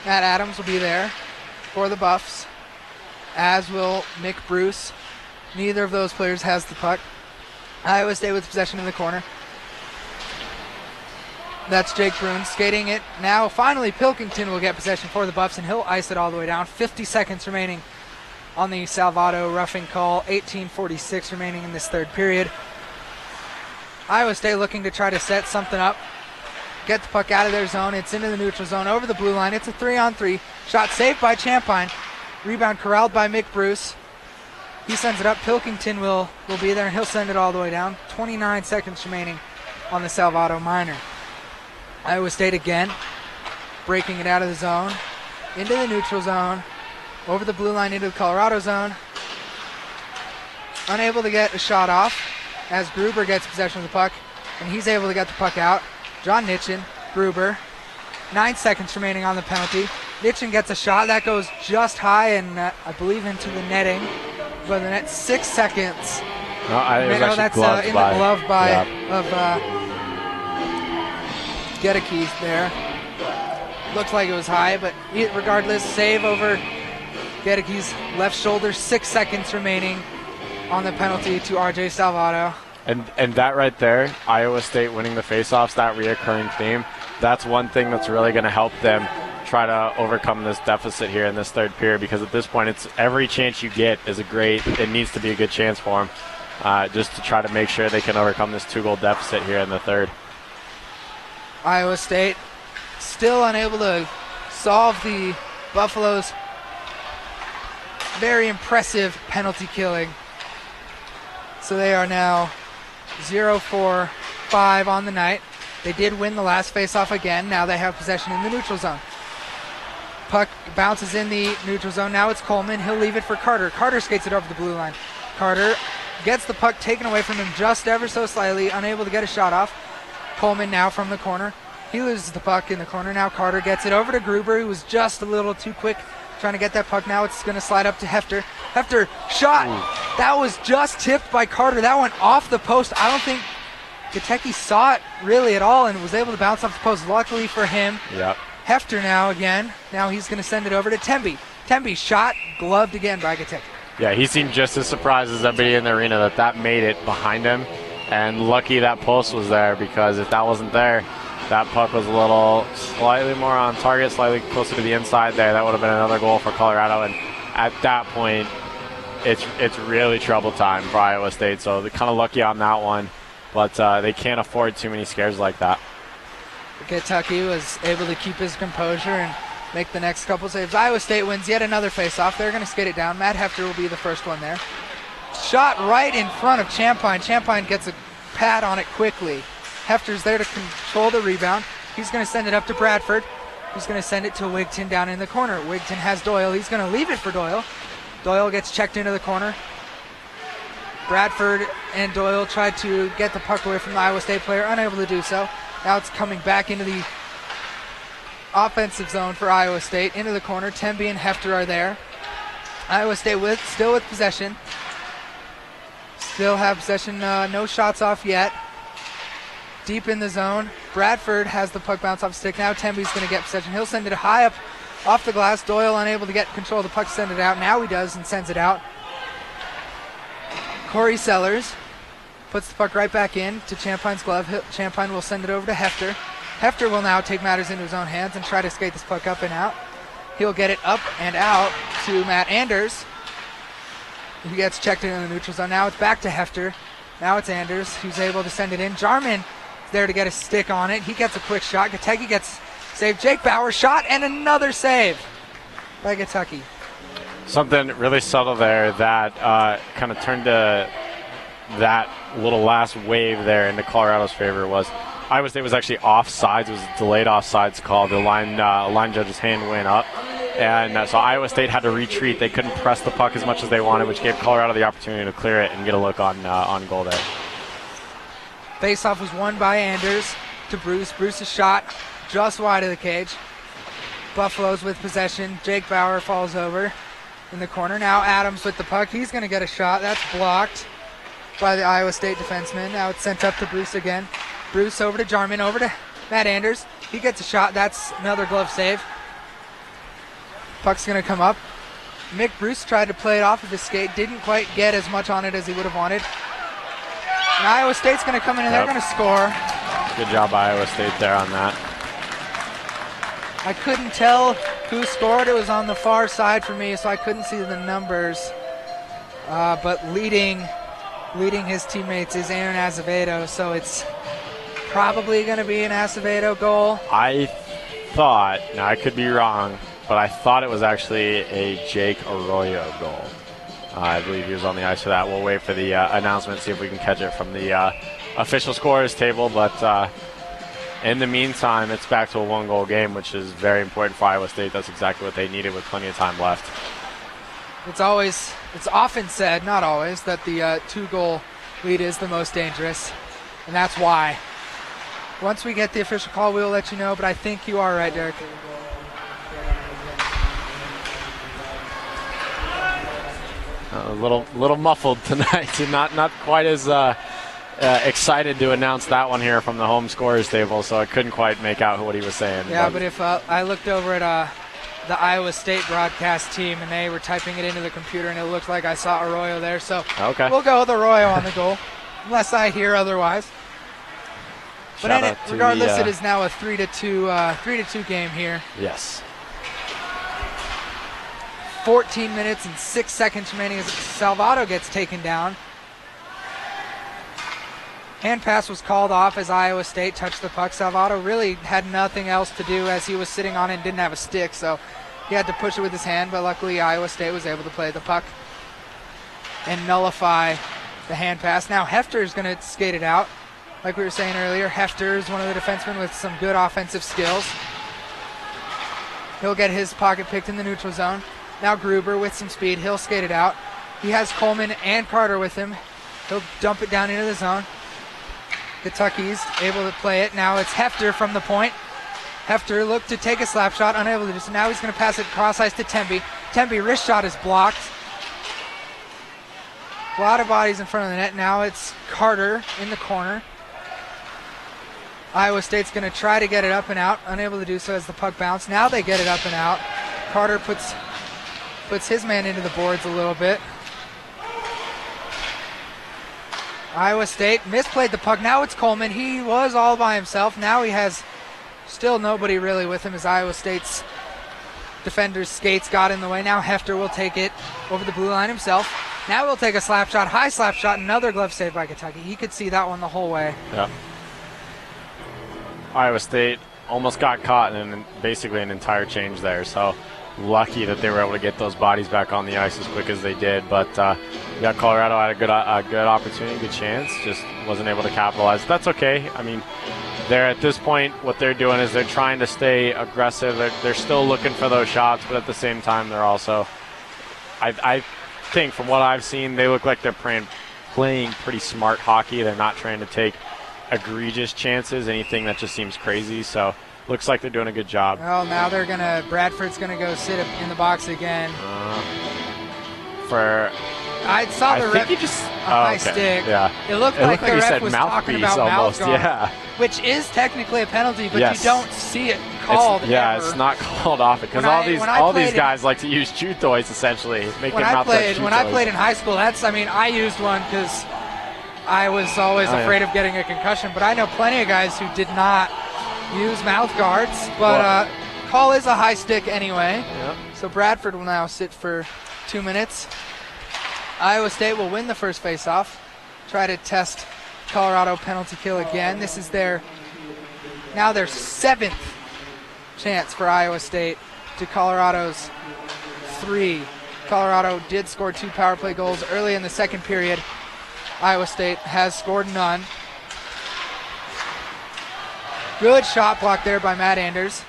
Matt Adams will be there for the Buffs, as will Mick Bruce. Neither of those players has the puck. Iowa State with possession in the corner. That's Jake Brune skating it. Now, finally, Pilkington will get possession for the Buffs, and he'll ice it all the way down. 50 seconds remaining on the Salvato roughing call. 18:46 remaining in this third period. Iowa State looking to try to set something up. Get the puck out of their zone. It's into the neutral zone, over the blue line. It's a 3-on-3. Shot saved by Champagne. Rebound corralled by Mick Bruce. He sends it up. Pilkington will be there, and he'll send it all the way down. 29 seconds remaining on the Salvato minor. Iowa State again, breaking it out of the zone, into the neutral zone, over the blue line into the Colorado zone. Unable to get a shot off as Gruber gets possession of the puck, and he's able to get the puck out. John Nitchin, Gruber, 9 seconds remaining on the penalty. Nitchin gets a shot that goes just high and I believe into the netting. But the net 6 seconds. No, that's in the glove of Gedekes there. Looks like it was high, but regardless, save over Gedekes' left shoulder. 6 seconds remaining on the penalty to RJ Salvato. And that right there, Iowa State winning the faceoffs, that reoccurring theme, that's one thing that's really going to help them try to overcome this deficit here in this third period, because at this point, it's every chance you get is it needs to be a good chance for them, just to try to make sure they can overcome this 2-goal deficit here in the third. Iowa State still unable to solve the Buffaloes' very impressive penalty killing. So they are now 0-4-5 on the night. They did win the last faceoff again. Now they have possession in the neutral zone. Puck bounces in the neutral zone. Now it's Coleman. He'll leave it for Carter. Carter skates it over the blue line. Carter gets the puck taken away from him just ever so slightly, unable to get a shot off. Coleman now from the corner. He loses the puck in the corner. Now Carter gets it over to Gruber, who was just a little too quick trying to get that puck. Now it's going to slide up to Hefter. Hefter, shot! Ooh. That was just tipped by Carter. That went off the post. I don't think Gateki saw it really at all and was able to bounce off the post. Luckily for him. Yep. Hefter now again. Now he's going to send it over to Temby. Temby shot, gloved again by Gateki. Yeah, he seemed just as surprised as everybody in the arena that made it behind him. And lucky that post was there, because if that wasn't there, that puck was a little slightly more on target, slightly closer to the inside there. That would have been another goal for Colorado. And at that point, it's really trouble time for Iowa State. So they're kind of lucky on that one. But they can't afford too many scares like that. Kentucky was able to keep his composure and make the next couple saves. Iowa State wins yet another faceoff. They're going to skate it down. Matt Hefter will be the first one there. shot right in front of Champagne. Champagne gets a pad on it quickly. Hefter's there to control the rebound. He's going to send it up to Bradford. He's going to send it to Wigton down in the corner. Wigton has Doyle. He's going to leave it for Doyle. Doyle gets checked into the corner. Bradford and Doyle tried to get the puck away from the Iowa State player, unable to do so. Now it's coming back into the offensive zone for Iowa State, into the corner. Temby and Hefter are there. Iowa State still with possession. Still have possession, no shots off yet. Deep in the zone. Bradford has the puck bounce off stick. Now Temby's going to get possession. He'll send it high up off the glass. Doyle unable to get control of the puck, send it out. Now he does and sends it out. Corey Sellers puts the puck right back in to Champagne's glove. Champagne will send it over to Hefter. Hefter will now take matters into his own hands and try to skate this puck up and out. He'll get it up and out to Matt Anders. He gets checked in the neutral zone. Now it's back to Hefter. Now it's Anders who's able to send it in. Jarman there to get a stick on it. He gets a quick shot. Gategi gets saved. Jake Bauer shot and another save by Gategi. Something really subtle there that kind of turned that little last wave there into Colorado's favor was Iowa State was actually offsides. It was a delayed offsides call. The line judge's hand went up. And so Iowa State had to retreat. They couldn't press the puck as much as they wanted, which gave Colorado the opportunity to clear it and get a look on goal there. Faceoff was won by Anders to Bruce. Bruce's shot just wide of the cage. Buffaloes with possession. Jake Bauer falls over in the corner. Now Adams with the puck. He's going to get a shot. That's blocked by the Iowa State defenseman. Now it's sent up to Bruce again. Bruce over to Jarman, over to Matt Anders. He gets a shot. That's another glove save. Puck's going to come up. Mick Bruce tried to play it off of his skate. Didn't quite get as much on it as he would have wanted. And Iowa State's going to come in and they're going to score. Good job by Iowa State there on that. I couldn't tell who scored. It was on the far side for me, so I couldn't see the numbers. But leading his teammates is Aaron Azevedo, so it's probably going to be an Azevedo goal. I thought, now I could be wrong, but I thought it was actually a Jake Arroyo goal. I believe he was on the ice for that. We'll wait for the announcement, see if we can catch it from the official scorers table. But in the meantime, it's back to a one-goal game, which is very important for Iowa State. That's exactly what they needed with plenty of time left. It's often said, not always, that the two-goal lead is the most dangerous, and that's why. Once we get the official call, we'll let you know, but I think you are right, Derek. A little muffled tonight, not quite as excited to announce that one here from the home scorers table, so I couldn't quite make out what he was saying. Yeah, but if I looked over at the Iowa State broadcast team and they were typing it into the computer and it looked like I saw Arroyo there, so okay. We'll go with Arroyo on the goal, unless I hear otherwise. But regardless, it is now a 3-2 game here. Yes. 14 minutes and 6 seconds remaining as Salvato gets taken down. Hand pass was called off as Iowa State touched the puck. Salvato really had nothing else to do as he was sitting on it and didn't have a stick, so he had to push it with his hand, but luckily Iowa State was able to play the puck and nullify the hand pass. Now Hefter is going to skate it out. Like we were saying earlier, Hefter is one of the defensemen with some good offensive skills. He'll get his pocket picked in the neutral zone. Now Gruber with some speed. He'll skate it out. He has Coleman and Carter with him. He'll dump it down into the zone. Kentucky's able to play it. Now it's Hefter from the point. Hefter looked to take a slap shot, unable to do so. Now he's going to pass it cross ice to Temby. Temby, wrist shot is blocked. A lot of bodies in front of the net. Now it's Carter in the corner. Iowa State's going to try to get it up and out, unable to do so as the puck bounced. Now they get it up and out. Carter puts his man into the boards a little bit. Iowa State misplayed the puck. Now it's Coleman. He was all by himself. Now he has still nobody really with him as Iowa State's defender's skates got in the way. Now Hefter will take it over the blue line himself. Now he'll take a slap shot, high slap shot, another glove save by Kentucky. He could see that one the whole way. Yeah. Iowa State almost got caught in basically an entire change there, so lucky that they were able to get those bodies back on the ice as quick as they did. But Yeah, Colorado had a good opportunity, good chance, just wasn't able to capitalize. That's okay. I mean, they're at this point, what they're doing is they're trying to stay aggressive. They're still looking for those shots, but at the same time, they're also, I think from what I've seen, they look like they're playing pretty smart hockey. They're not trying to take egregious chances, anything that just seems crazy. So looks like they're doing a good job. Well, now Bradford's gonna go sit in the box again. I saw the ref just high stick. Yeah. It looked like the ref was talking about almost. mouth guard, Yeah. which is technically a penalty, but Yes. you don't see it called. It's not called off because all these guys like to use chew toys essentially. When I played in high school, I used one because I was always afraid of getting a concussion. But I know plenty of guys who did not use mouth guards. But call is a high stick anyway. Yep. So Bradford will now sit for 2 minutes. Iowa State will win the first faceoff, try to test Colorado penalty kill again. This is their 7th chance for Iowa State to Colorado's 3. Colorado did score 2 power play goals early in the second period. Iowa State has scored none. Good shot block there by Matt Anders.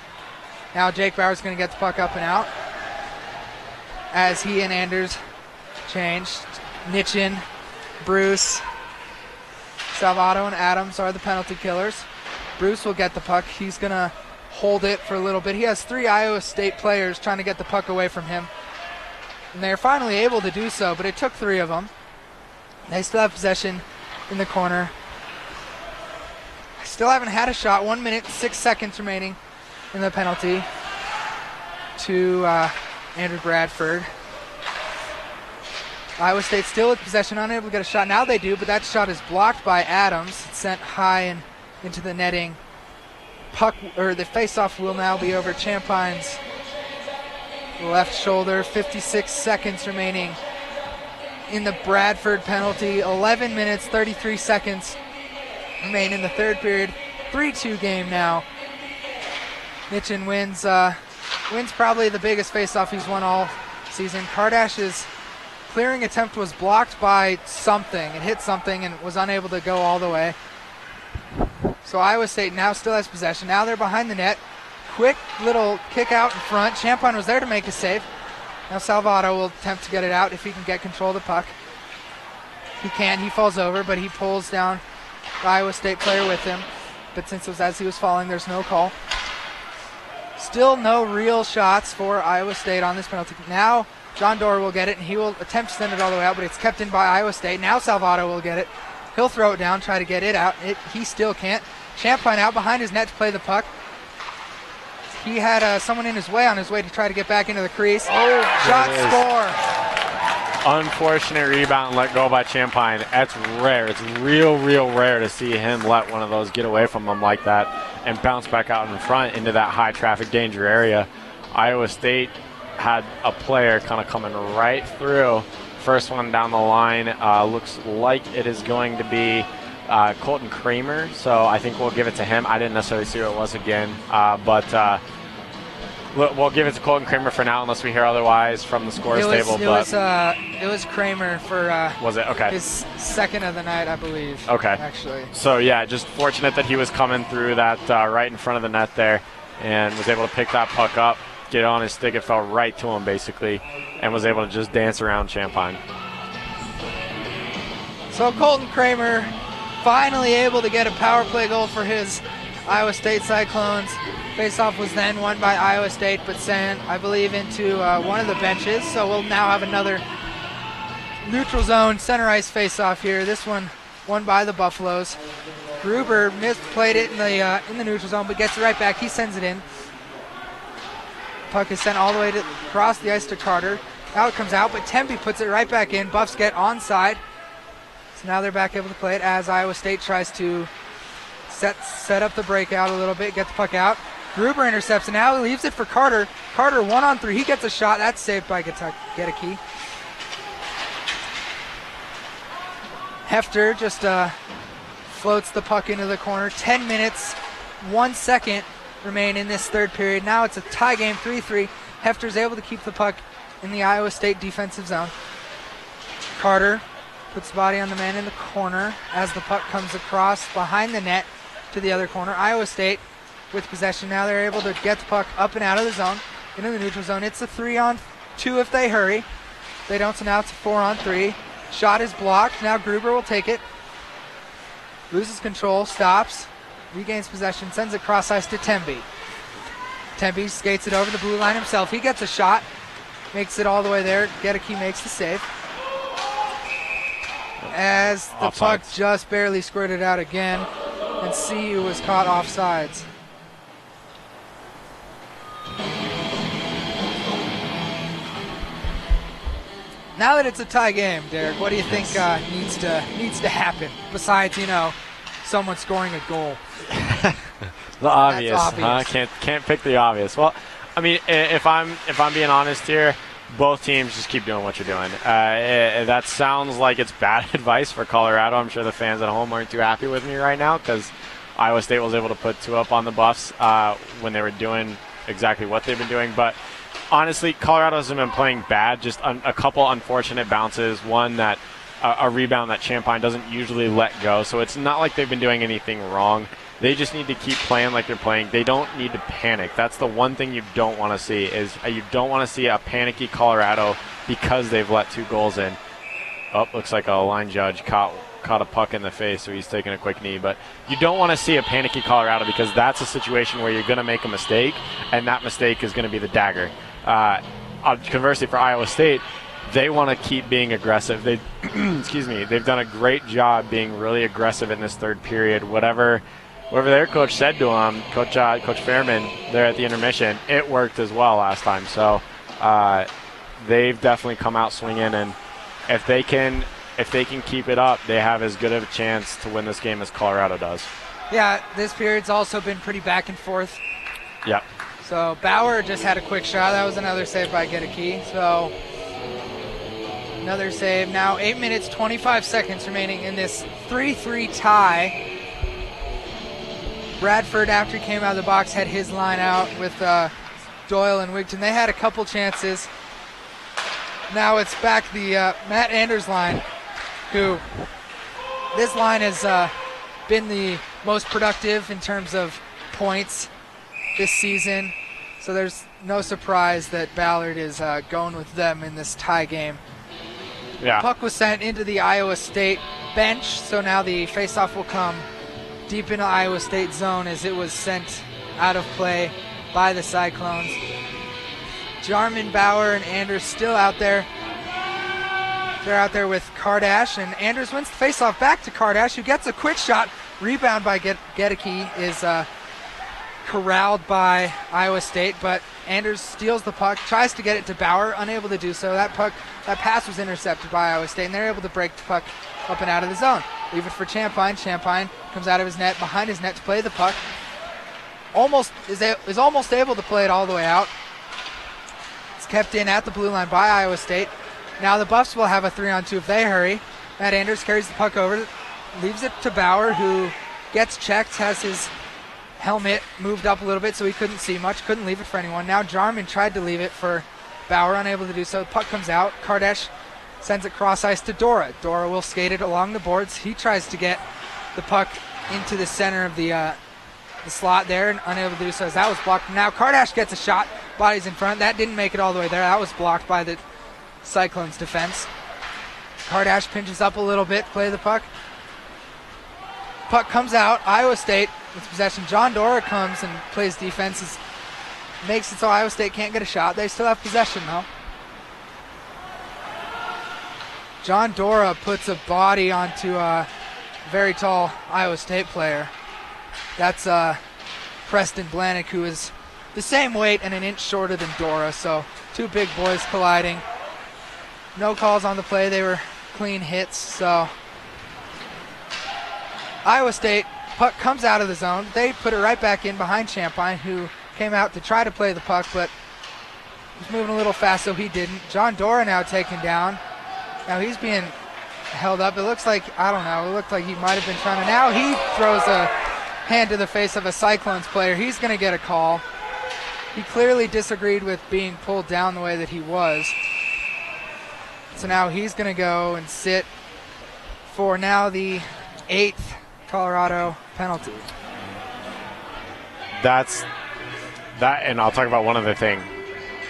Now Jake Bauer's going to get the puck up and out as he and Anders changed. Nitchin, Bruce, Salvato, and Adams are the penalty killers. Bruce will get the puck. He's going to hold it for a little bit. He has 3 Iowa State players trying to get the puck away from him. And they're finally able to do so, but it took 3 of them. They still have possession in the corner. Still haven't had a shot. 1 minute, 6 seconds remaining in the penalty to Andrew Bradford. Iowa State still with possession, unable to get a shot. Now they do, but that shot is blocked by Adams. It's sent high and into the netting. The face-off will now be over Champine's left shoulder. 56 seconds remaining in the Bradford penalty. 11 minutes, 33 seconds remain in the third period. 3-2 game now. Nitchin wins probably the biggest face-off he's won all season. Kardash's clearing attempt was blocked by something. It hit something and was unable to go all the way. So Iowa State now still has possession. Now they're behind the net. Quick little kick out in front. Champagne was there to make a save. Now Salvato will attempt to get it out if he can get control of the puck. He can. He falls over, but he pulls down the Iowa State player with him. But since it was as he was falling, there's no call. Still no real shots for Iowa State on this penalty. Now John Doerr will get it, and he will attempt to send it all the way out, but it's kept in by Iowa State. Now Salvato will get it. He'll throw it down, try to get it out. He still can't. Champagne out behind his net to play the puck. He had someone in his way on his way to try to get back into the crease. Shot score. Unfortunate rebound let go by Champagne. That's rare. It's real rare to see him let one of those get away from him like that and bounce back out in front into that high traffic danger area. Iowa State had a player kind of coming right through. First one down the line looks like it is going to be Colton Kramer, so I think we'll give it to him. I didn't necessarily see who it was again, but we'll give it to Colton Kramer for now unless we hear otherwise from the scores table. It was Kramer for was it? Okay. His second of the night, I believe. Okay. Actually. So, yeah, just fortunate that he was coming through that right in front of the net there and was able to pick that puck up, get it on his stick. It fell right to him, basically, and was able to just dance around Champagne. So Colton Kramer finally able to get a power play goal for his Iowa State Cyclones. Faceoff was then won by Iowa State, but sent, I believe, into one of the benches. So we'll now have another neutral zone center ice faceoff here. This one won by the Buffaloes. Gruber misplayed it in the neutral zone, but gets it right back. He sends it in. Puck is sent all the way across the ice to Carter. Now it comes out, but Tempe puts it right back in. Buffs get onside. So now they're back able to play it as Iowa State tries to set up the breakout a little bit, get the puck out. Gruber intercepts, and now he leaves it for Carter. Carter 1-on-3. He gets a shot. That's saved by Gedeke. Hefter just floats the puck into the corner. 10 minutes, 1 second remain in this third period. Now it's a tie game, 3-3. Hefter's able to keep the puck in the Iowa State defensive zone. Carter puts the body on the man in the corner as the puck comes across behind the net to the other corner. Iowa State with possession. Now they're able to get the puck up and out of the zone, into the neutral zone. It's a 3-on-2 if they hurry. If they don't, so now it's a 4-on-3. Shot is blocked. Now Gruber will take it. Loses control, stops, regains possession, sends it cross ice to Temby. Temby skates it over the blue line himself. He gets a shot, makes it all the way there. Gedeke makes the save. As the puck just barely squirted out again, and CU was caught offsides. Now that it's a tie game, Derek, what do you think needs to happen besides, someone scoring a goal? The obvious. Can't pick the obvious. Well, I mean, if I'm being honest here, both teams just keep doing what you're doing. That sounds like it's bad advice for Colorado. I'm sure the fans at home aren't too happy with me right now because Iowa State was able to put 2 up on the Buffs when they were doing exactly what they've been doing. But honestly, Colorado hasn't been playing bad. Just a couple unfortunate bounces. One that a rebound that Champagne doesn't usually let go. So it's not like they've been doing anything wrong. They just need to keep playing like they're playing. They don't need to panic. That's the one thing you don't want to see is you don't want to see a panicky Colorado because they've let 2 goals in. Oh, looks like a line judge caught a puck in the face, so he's taking a quick knee. But you don't want to see a panicky Colorado because that's a situation where you're going to make a mistake, and that mistake is going to be the dagger. Conversely, for Iowa State, they want to keep being aggressive. They've done a great job being really aggressive in this third period. Whatever their coach said to them, Coach Fairman, there at the intermission, it worked as well last time. So they've definitely come out swinging, and if they can keep it up, they have as good of a chance to win this game as Colorado does. Yeah, this period's also been pretty back and forth. Yeah. So Bauer just had a quick shot. That was another save by Gedeke. So another save. Now 8 minutes, 25 seconds remaining in this 3-3 tie. Bradford, after he came out of the box, had his line out with Doyle and Wigton. They had a couple chances. Now it's back the Matt Anders line, who this line has been the most productive in terms of points this season. So there's no surprise that Ballard is going with them in this tie game. Yeah. Puck was sent into the Iowa State bench, so now the faceoff will come deep into Iowa State zone as it was sent out of play by the Cyclones. Jarman, Bauer, and Anders still out there. They're out there with Kardash, and Anders wins the faceoff back to Kardash, who gets a quick shot. Rebound by Gedeke is corralled by Iowa State, but Anders steals the puck, tries to get it to Bauer, unable to do so. That pass was intercepted by Iowa State, and they're able to break the puck up and out of the zone. Leave it for Champagne. Champagne comes out of his net, behind his net to play the puck. Is almost able to play it all the way out. It's kept in at the blue line by Iowa State. Now the Buffs will have a 3-on-2 if they hurry. Matt Anders carries the puck over, leaves it to Bauer, who gets checked, has his helmet moved up a little bit so he couldn't see much, couldn't leave it for anyone. Now Jarman tried to leave it for Bauer, unable to do so. The puck comes out. Kardash sends it cross ice to Dora. Dora will skate it along the boards. He tries to get the puck into the center of the slot there and unable to do so as that was blocked. Now Kardash gets a shot, bodies in front. That didn't make it all the way there. That was blocked by the Cyclones defense. Kardash pinches up a little bit, play the puck. Puck comes out. Iowa State with possession. John Dora comes and plays defense. Makes it so Iowa State can't get a shot. They still have possession though. John Dora puts a body onto a very tall Iowa State player. That's Preston Blanick, who is the same weight and an inch shorter than Dora. So 2 big boys colliding. No calls on the play. They were clean hits. So Iowa State, puck comes out of the zone. They put it right back in behind Champagne, who came out to try to play the puck, but was moving a little fast, so he didn't. John Dora now taken down. Now he's being held up. It looks like, I don't know, it looked like he might have been trying to. Now he throws a hand to the face of a Cyclones player. He's going to get a call. He clearly disagreed with being pulled down the way that he was. So now he's going to go and sit for now the 8th Colorado penalty. And I'll talk about one other thing.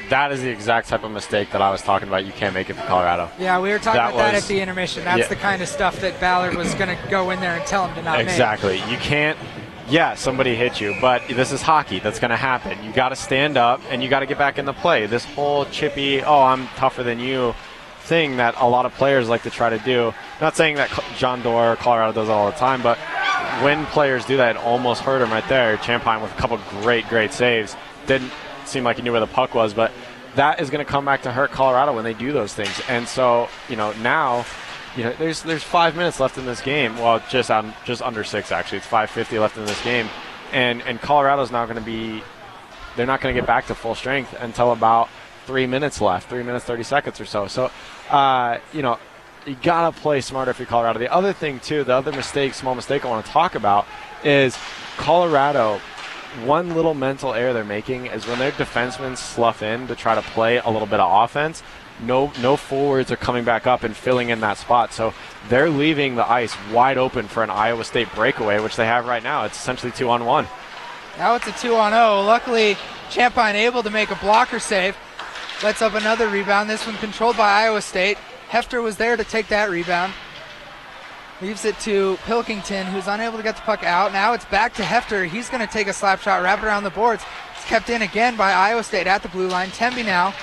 That is the exact type of mistake that I was talking about. You can't make it for Colorado. Yeah, we were talking about that at the intermission. That's the kind of stuff that Ballard was going to go in there and tell him to not make. Exactly. You can't. Yeah, somebody hit you, but this is hockey. That's going to happen. You got to stand up and you got to get back in the play. This whole chippy, I'm tougher than you thing that a lot of players like to try to do. Not saying that John Doerr, Colorado does it all the time, but when players do that, it almost hurt him right there. Champagne with a couple great saves. Didn't seem like he knew where the puck was, but that is going to come back to hurt Colorado when they do those things. And so, now, there's 5 minutes left in this game. Well, just under 6 actually. It's 5:50 left in this game, and Colorado's now going to be. They're not going to get back to full strength until about 3 minutes left, 3 minutes 30 seconds or so. So, you got to play smarter if you're Colorado. The other thing too, the other small mistake I want to talk about is Colorado. One little mental error they're making is when their defensemen slough in to try to play a little bit of offense, no forwards are coming back up and filling in that spot. So they're leaving the ice wide open for an Iowa State breakaway, which they have right now. It's essentially 2-on-1. Now it's a 2-on-0. Luckily, Champagne able to make a blocker save. Lets up another rebound. This one controlled by Iowa State. Hefter was there to take that rebound. Leaves it to Pilkington, who's unable to get the puck out. Now it's back to Hefter. He's going to take a slap shot, wrap it around the boards. It's kept in again by Iowa State at the blue line. Temby now.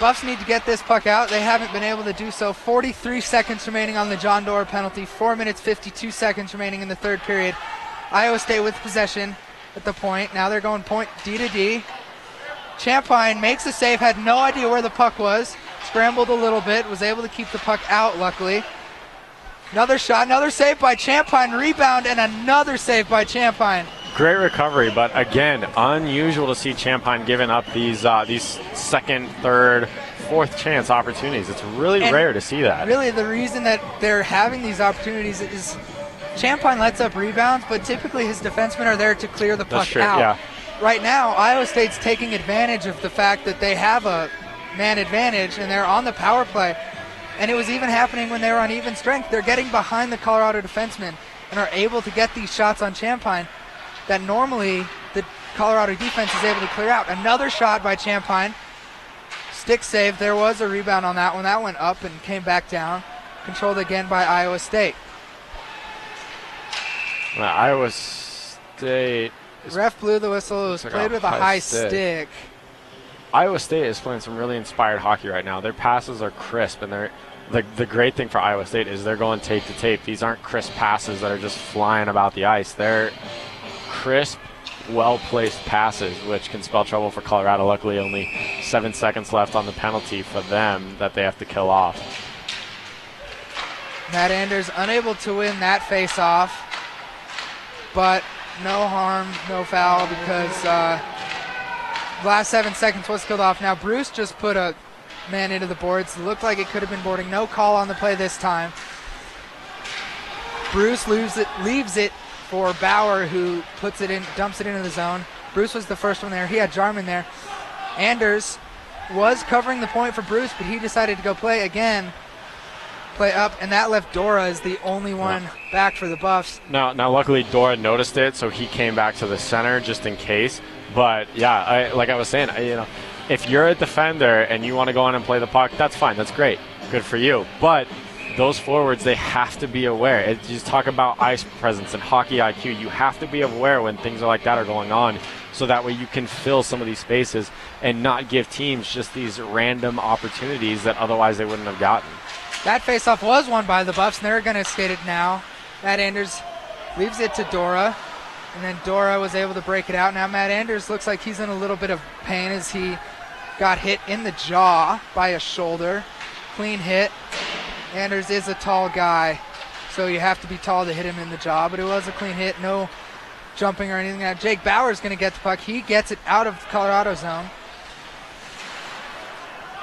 Buffs need to get this puck out. They haven't been able to do so. 43 seconds remaining on the John Doerr penalty. 4 minutes, 52 seconds remaining in the third period. Iowa State with possession at the point. Now they're going point D to D. Champagne makes the save, had no idea where the puck was. Scrambled a little bit, was able to keep the puck out, luckily. Another shot, another save by Champagne, rebound, and another save by Champagne. Great recovery, but again, unusual to see Champagne giving up these second, third, fourth chance opportunities. It's really rare to see that. Really, the reason that they're having these opportunities is Champagne lets up rebounds, but typically his defensemen are there to clear the puck out. Yeah. Right now, Iowa State's taking advantage of the fact that they have a man advantage and they're on the power play. And it was even happening when they were on even strength. They're getting behind the Colorado defensemen and are able to get these shots on Champagne that normally the Colorado defense is able to clear out. Another shot by Champagne. Stick save. There was a rebound on that one. That went up and came back down. Controlled again by Iowa State. Iowa State. Ref blew the whistle. It was played with a high stick. Iowa State is playing some really inspired hockey right now. Their passes are crisp, and the great thing for Iowa State is they're going tape to tape. These aren't crisp passes that are just flying about the ice. They're crisp, well-placed passes, which can spell trouble for Colorado. Luckily, only 7 seconds left on the penalty for them that they have to kill off. Matt Anders unable to win that face-off, but no harm, no foul, because last 7 seconds was killed off. Now Bruce just put a man into the boards. It looked like it could have been boarding. No call on the play this time. Bruce leaves it for Bauer, who puts it in, dumps it into the zone. Bruce was the first one there. He had Jarman there. Anders was covering the point for Bruce, but he decided to go play up, and that left Dora as the only one back for the Buffs. Now, luckily Dora noticed it, so he came back to the center just in case. But yeah, like I was saying, if you're a defender and you want to go in and play the puck, that's fine. That's great. Good for you. But those forwards, they have to be aware. You talk about ice presence and hockey IQ. You have to be aware when things like that are going on, so that way you can fill some of these spaces and not give teams just these random opportunities that otherwise they wouldn't have gotten. That faceoff was won by the Buffs, and they're going to skate it now. Matt Anders leaves it to Dora, and then Dora was able to break it out. Now Matt Anders looks like he's in a little bit of pain as he got hit in the jaw by a shoulder. Clean hit. Anders is a tall guy, so you have to be tall to hit him in the jaw, but it was a clean hit, no jumping or anything. Now Jake Bauer's going to get the puck. He gets it out of Colorado zone.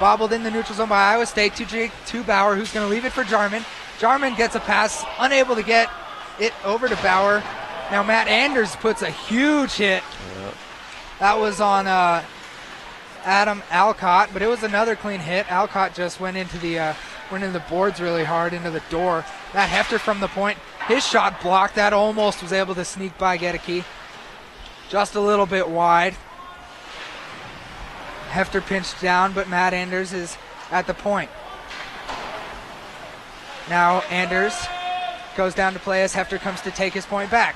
Bobbled in the neutral zone by Iowa State to Bauer, who's going to leave it for Jarman. Jarman gets a pass, unable to get it over to Bauer. Now Matt Anders puts a huge hit. Yep. That was on Adam Alcott, but it was another clean hit. Alcott just went into the boards really hard, into the door. Matt Hefter from the point. His shot blocked. That almost was able to sneak by Gedeke. Just a little bit wide. Hefter pinched down, but Matt Anders is at the point. Now Anders goes down to play as Hefter comes to take his point back.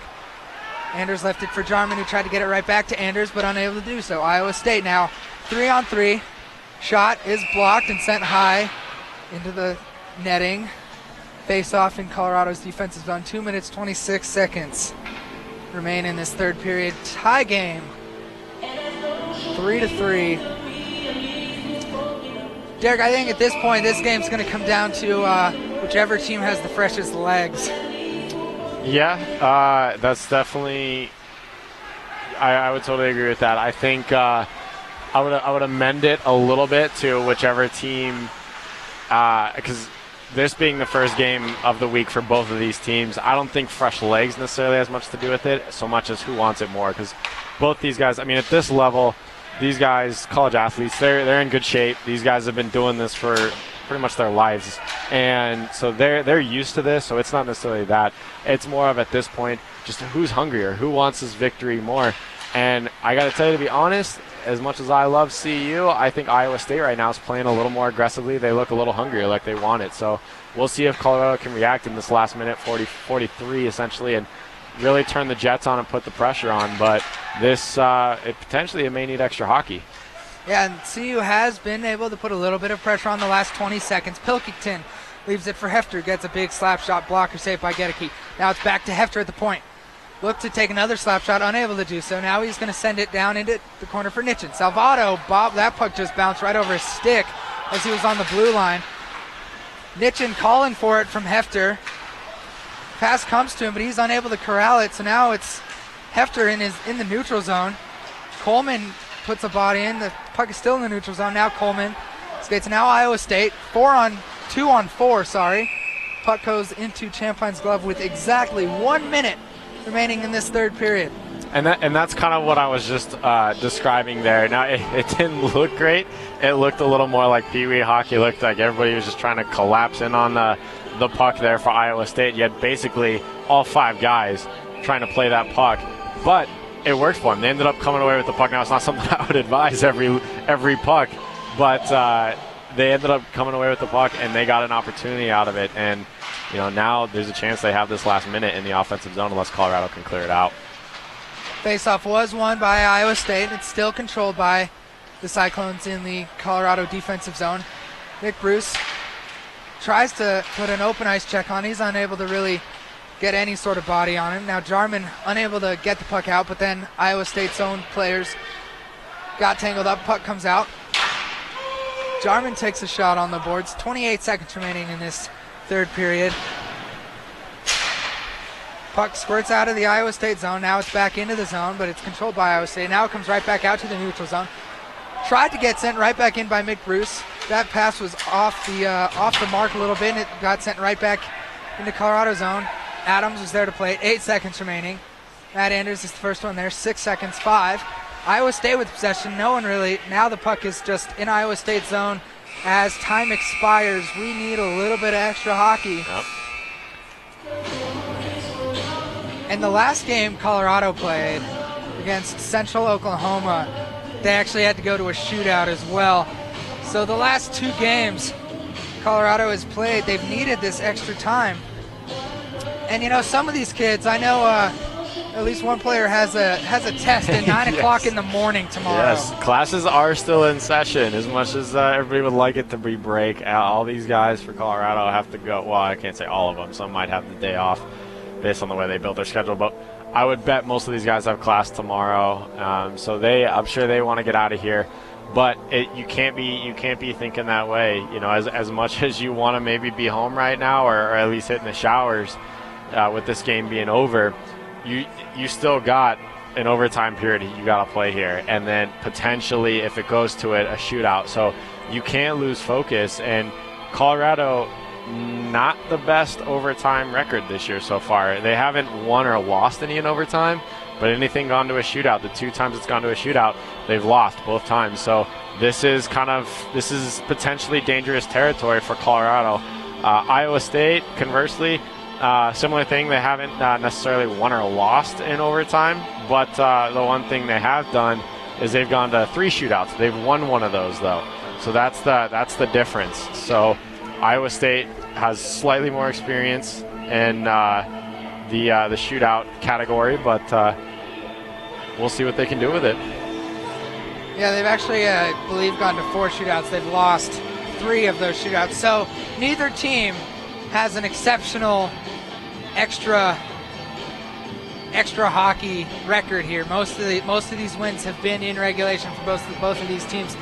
Anders left it for Jarman, who tried to get it right back to Anders, but unable to do so. Iowa State now 3-on-3. Shot is blocked and sent high into the netting. Face off in Colorado's defensive zone. 2 minutes, 26 seconds remain in this third period. Tie game. 3-3. Derek, I think at this point, this game's going to come down to whichever team has the freshest legs. Yeah, that's definitely. I would totally agree with that. I think I would amend it a little bit to whichever team, because this being the first game of the week for both of these teams, I don't think fresh legs necessarily has much to do with it, so much as who wants it more. Because both these guys, I mean, at this level, these guys, college athletes, they're in good shape. These guys have been doing this for pretty much their lives, and so they're used to this. So it's not necessarily that. It's more of, at this point, just who's hungrier, who wants this victory more. And I got to tell you, to be honest, as much as I love CU, I think Iowa State right now is playing a little more aggressively. They look a little hungrier, like they want it. So we'll see if Colorado can react in this last minute, 43 essentially, and really turn the Jets on and put the pressure on. But this, it may need extra hockey. Yeah, and CU has been able to put a little bit of pressure on the last 20 seconds. Pilkington leaves it for Hefter, gets a big slap shot blocker saved by Gedeke. Now it's back to Hefter at the point. Look to take another slap shot, unable to do so. Now he's going to send it down into the corner for Nitchin. Salvato, Bob, that puck just bounced right over his stick as he was on the blue line. Nitchin calling for it from Hefter. Pass comes to him, but he's unable to corral it. So now it's Hefter in the neutral zone. Coleman puts a body in. The puck is still in the neutral zone. Now Coleman skates. Now Iowa State. 2-on-4. Puck goes into Champlain's glove with exactly 1 minute remaining in this third period. And that's kind of what I was just describing there. Now, it didn't look great. It looked a little more like Pee Wee hockey. It looked like everybody was just trying to collapse in on the puck there for Iowa State. You had basically all five guys trying to play that puck. But it worked for them. They ended up coming away with the puck. Now, it's not something I would advise every puck, but they ended up coming away with the puck, and they got an opportunity out of it. And now there's a chance they have this last minute in the offensive zone unless Colorado can clear it out. Faceoff was won by Iowa State. It's still controlled by the Cyclones in the Colorado defensive zone. Nick Bruce tries to put an open ice check on. He's unable to really get any sort of body on him. Now Jarman unable to get the puck out, but then Iowa State's own players got tangled up. Puck comes out. Jarman takes a shot on the boards. 28 seconds remaining in this third period. Puck squirts out of the Iowa State zone. Now it's back into the zone, but it's controlled by Iowa State. Now it comes right back out to the neutral zone. Tried to get sent right back in by Mick Bruce. That pass was off the mark a little bit, and it got sent right back into Colorado zone. Adams was there to play it. 8 seconds remaining. Matt Anders is the first one there. 6 seconds, 5. Iowa State with possession. No one really. Now the puck is just in Iowa State zone. As time expires, we need a little bit of extra hockey. Yep. In the last game Colorado played against Central Oklahoma, they actually had to go to a shootout as well. So the last two games Colorado has played, they've needed this extra time. And some of these kids, I know at least one player has a test at 9 o'clock in the morning tomorrow. Yes, classes are still in session. As much as everybody would like it to be break, all these guys for Colorado have to go. Well, I can't say all of them. Some might have the day off based on the way they built their schedule. But I would bet most of these guys have class tomorrow. So I'm sure they want to get out of here. But you can't be thinking that way. As much as you want to maybe be home right now, or at least hitting the showers with this game being over. You still got an overtime period you got to play here, and then potentially, if it goes to it, a shootout. So you can't lose focus. And Colorado, not the best overtime record this year so far. They haven't won or lost any in overtime, but anything gone to a shootout, the 2 times it's gone to a shootout, they've lost both times. So this is potentially dangerous territory for Colorado. Iowa State, conversely, similar thing. They haven't necessarily won or lost in overtime, but the one thing they have done is they've gone to 3 shootouts. They've won one of those though, so that's the difference. So Iowa State has slightly more experience in the shootout category, but we'll see what they can do with it. Yeah, they've actually, I believe, gone to 4 shootouts. They've lost 3 of those shootouts. So neither team has an exceptional extra hockey record here. Most of these wins have been in regulation for both of these teams.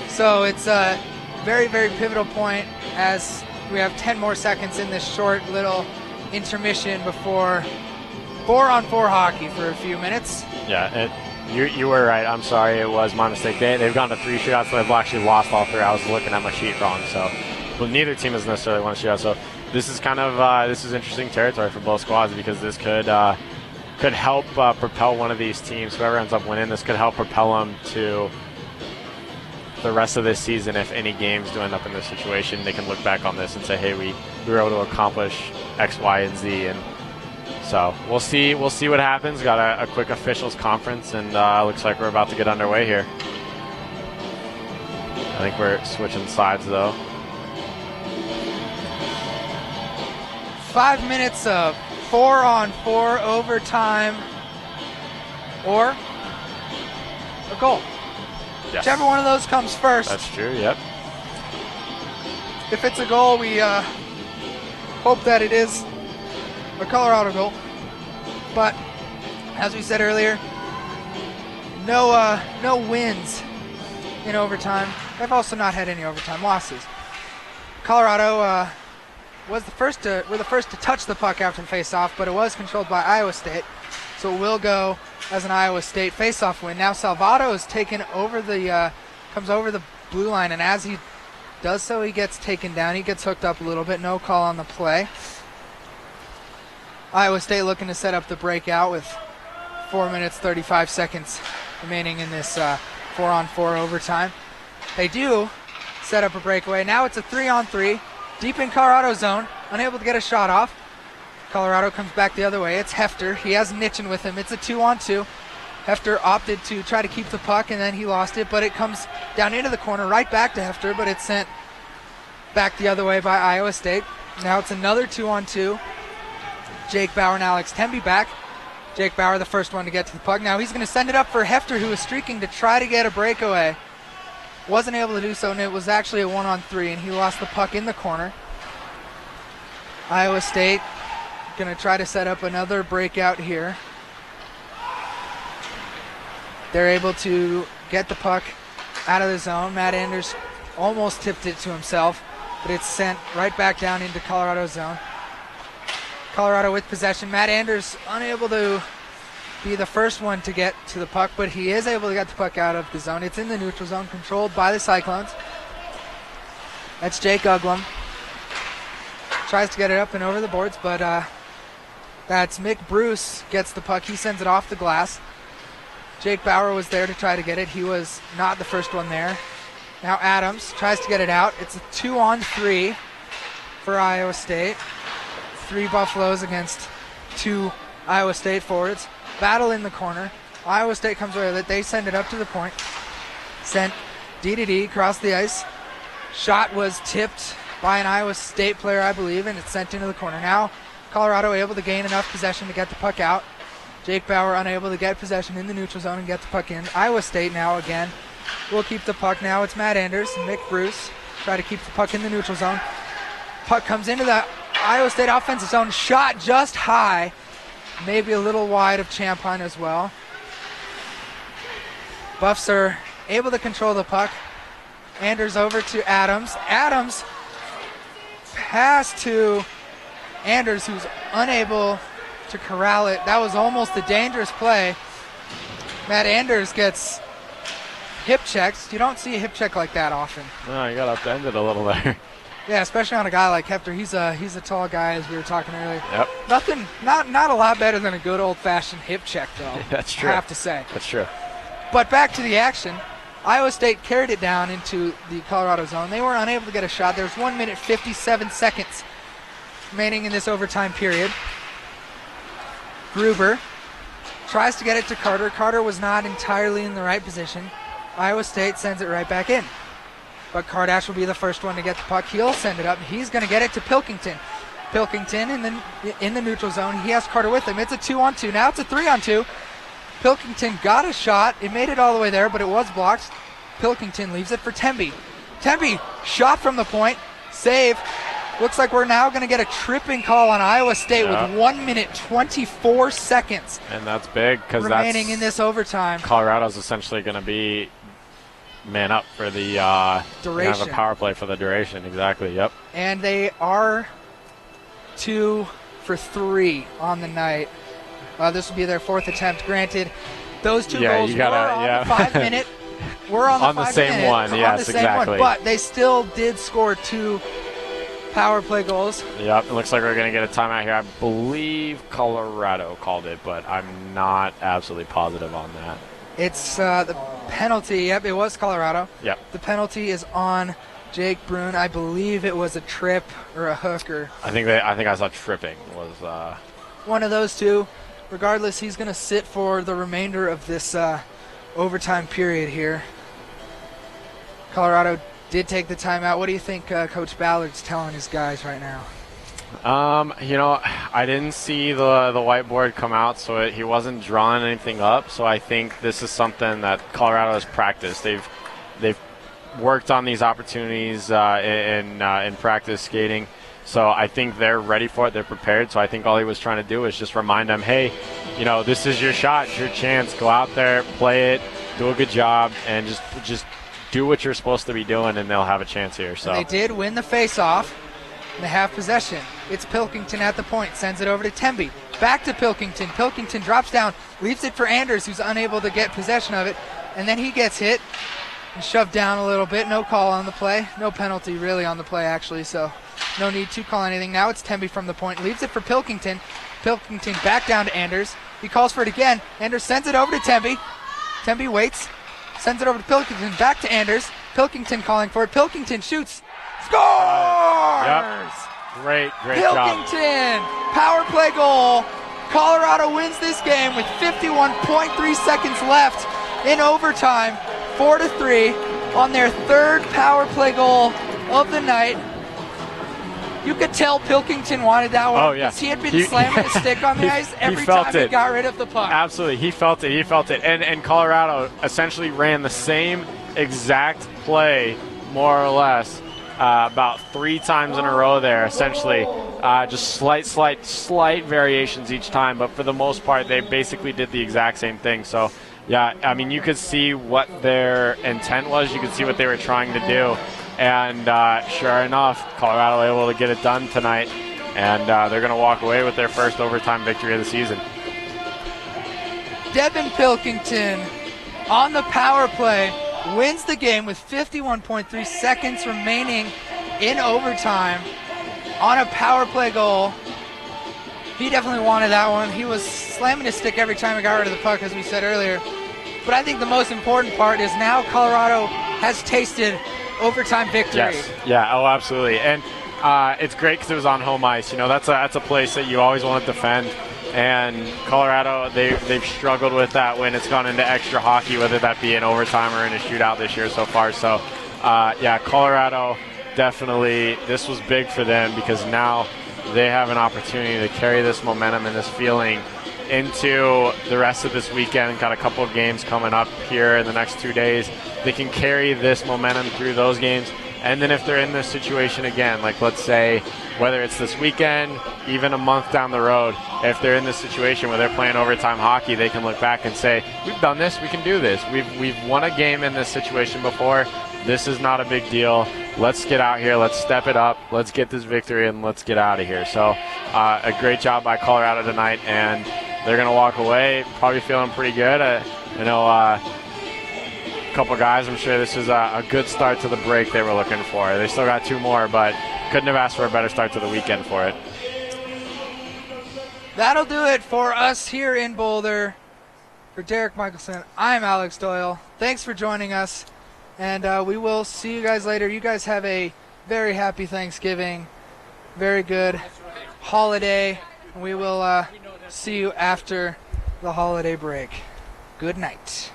So it's a very, very pivotal point as we have 10 more seconds in this short little intermission before 4-on-4 hockey for a few minutes. Yeah, you were right. I'm sorry, it was my mistake. They've gone to 3 shootouts, so they've actually lost all 3. I was looking at my sheet wrong. So, well, neither team has necessarily won a shootout. So this is kind of this is interesting territory for both squads, because this could help propel one of these teams. Whoever ends up winning, this could help propel them to the rest of this season. If any games do end up in this situation, they can look back on this and say, hey, we were able to accomplish X, Y, and Z. And so we'll see what happens. Got a quick officials conference, and looks like we're about to get underway here. I think we're switching sides though. 5 minutes of 4-on-4 overtime or a goal. Yes. Whichever one of those comes first. That's true, yep. If it's a goal, we hope that it is a Colorado goal. But as we said earlier, no wins in overtime. They've also not had any overtime losses. Colorado were the first to touch the puck after the face-off, but it was controlled by Iowa State, so it will go as an Iowa State face-off win. Now Salvato is taken over comes over the blue line, and as he does so, he gets taken down. He gets hooked up a little bit. No call on the play. Iowa State looking to set up the breakout with 4 minutes 35 seconds remaining in this 4-on-4 overtime. They do set up a breakaway. Now it's a 3-on-3. Deep in Colorado zone, unable to get a shot off. Colorado comes back the other way. It's Hefter. He has Nitchin with him. It's a 2-on-2. Hefter opted to try to keep the puck, and then he lost it, but it comes down into the corner, right back to Hefter, but it's sent back the other way by Iowa State. Now it's another 2-on-2. Jake Bauer and Alex Temby back. Jake Bauer, the first one to get to the puck. Now he's going to send it up for Hefter, who is streaking to try to get a breakaway. Wasn't able to do so, and it was actually a 1-on-3, and he lost the puck in the corner. Iowa State going to try to set up another breakout here. They're able to get the puck out of the zone. Matt Anders almost tipped it to himself, but it's sent right back down into Colorado's zone. Colorado with possession. Matt Anders unable to be the first one to get to the puck, but he is able to get the puck out of the zone. It's in the neutral zone, controlled by the Cyclones. That's Jake Uglum. Tries to get it up and over the boards, but that's Mick Bruce gets the puck. He sends it off the glass. Jake Bauer was there to try to get it. He was not the first one there. Now Adams tries to get it out. It's a 2-on-3 for Iowa State. 3 Buffaloes against 2 Iowa State forwards. Battle in the corner. Iowa State comes away with it. They send it up to the point. Sent D across the ice. Shot was tipped by an Iowa State player, I believe, and it's sent into the corner. Now Colorado able to gain enough possession to get the puck out. Jake Bauer unable to get possession in the neutral zone and get the puck in. Iowa State now again will keep the puck. Now it's Matt Anders and Mick Bruce try to keep the puck in the neutral zone. Puck comes into the Iowa State offensive zone. Shot just high. Maybe a little wide of Champagne as well. Buffs are able to control the puck. Anders over to Adams. Adams pass to Anders, who's unable to corral it. That was almost a dangerous play. Matt Anders gets hip checks. You don't see a hip check like that often. No, you got to upend it a little there. Yeah, especially on a guy like Hector. He's a tall guy, as we were talking earlier. Yep. Not a lot better than a good old-fashioned hip check, though. That's true. I have to say. That's true. But back to the action. Iowa State carried it down into the Colorado zone. They were unable to get a shot. There's 1 minute 57 seconds remaining in this overtime period. Gruber tries to get it to Carter. Carter was not entirely in the right position. Iowa State sends it right back in. But Kardash will be the first one to get the puck. He'll send it up. He's going to get it to Pilkington. Pilkington in the neutral zone. He has Carter with him. It's a 2-on-2. Now it's a 3-on-2. Pilkington got a shot. It made it all the way there, but it was blocked. Pilkington leaves it for Temby. Temby, shot from the point. Save. Looks like we're now going to get a tripping call on Iowa State with 1 minute 24 seconds. And that's big because remaining in this overtime. Colorado's essentially going to be man up for the duration. Have a power play for the duration. Exactly. Yep. And they are 2 for 3 on the night. This will be their 4th attempt. Granted, those 2 goals were on the 5 minute. We're on the 5 same minute, one. Yes, exactly. But they still did score 2 power play goals. Yep. It looks like we're going to get a timeout here. I believe Colorado called it, but I'm not absolutely positive on that. It's the penalty. Yep, it was Colorado. Yep. The penalty is on Jake Brune. I believe it was a trip or a hook or. I think I saw tripping was. One of those two. Regardless, he's going to sit for the remainder of this overtime period here. Colorado did take the timeout. What do you think Coach Ballard's telling his guys right now? I didn't see the whiteboard come out, so he wasn't drawing anything up. So I think this is something that Colorado has practiced. They've worked on these opportunities in practice skating. So I think they're ready for it. They're prepared. So I think all he was trying to do is just remind them, hey, this is your shot, it's your chance. Go out there, play it, do a good job, and just do what you're supposed to be doing, and they'll have a chance here. So and they did win the face-off. They have possession. It's Pilkington at the point. Sends it over to Temby. Back to Pilkington. Pilkington drops down. Leaves it for Anders, who's unable to get possession of it. And then he gets hit and shoved down a little bit. No call on the play. No penalty really on the play, actually. So no need to call anything. Now it's Temby from the point. Leaves it for Pilkington. Pilkington back down to Anders. He calls for it again. Anders sends it over to Temby. Temby waits. Sends it over to Pilkington. Back to Anders. Pilkington calling for it. Pilkington shoots. Scores! Yep. Great Pilkington, job. Power play goal. Colorado wins this game with 51.3 seconds left in overtime. 4-3 on their 3rd power play goal of the night. You could tell Pilkington wanted that one. Oh, yeah. He had been slamming his stick on the ice every time he got rid of the puck. Absolutely. He felt it. And Colorado essentially ran the same exact play, more or less, about 3 times in a row there, essentially. Just slight variations each time. But for the most part, they basically did the exact same thing. So, yeah, I mean, you could see what their intent was. You could see what they were trying to do. And sure enough, Colorado able to get it done tonight. And they're going to walk away with their first overtime victory of the season. Devin Pilkington on the power play wins the game with 51.3 seconds remaining in overtime on a power play goal. He definitely wanted that one. He was slamming his stick every time he got rid of the puck, as we said earlier. But I think the most important part is now Colorado has tasted overtime victory. Yes. Yeah. Oh, absolutely. And it's great because it was on home ice. That's a place that you always want to defend. And Colorado, they've struggled with that when it's gone into extra hockey, whether that be in overtime or in a shootout this year so far. So, Colorado definitely, this was big for them because now they have an opportunity to carry this momentum and this feeling into the rest of this weekend. Got a couple of games coming up here in the next 2 days. They can carry this momentum through those games. And then if they're in this situation again, like let's say whether it's this weekend, even a month down the road, if they're in this situation where they're playing overtime hockey, they can look back and say, we've done this, we can do this. We've won a game in this situation before. This is not a big deal. Let's get out here. Let's step it up. Let's get this victory and let's get out of here. So a great job by Colorado tonight, and they're going to walk away probably feeling pretty good. couple guys. I'm sure this is a good start to the break they were looking for. They still got 2 more, but couldn't have asked for a better start to the weekend for it. That'll do it for us here in Boulder. For Derek Michelson, I'm Alex Doyle. Thanks for joining us, and we will see you guys later. You guys have a very happy Thanksgiving, very good holiday, and we will see you after the holiday break. Good night.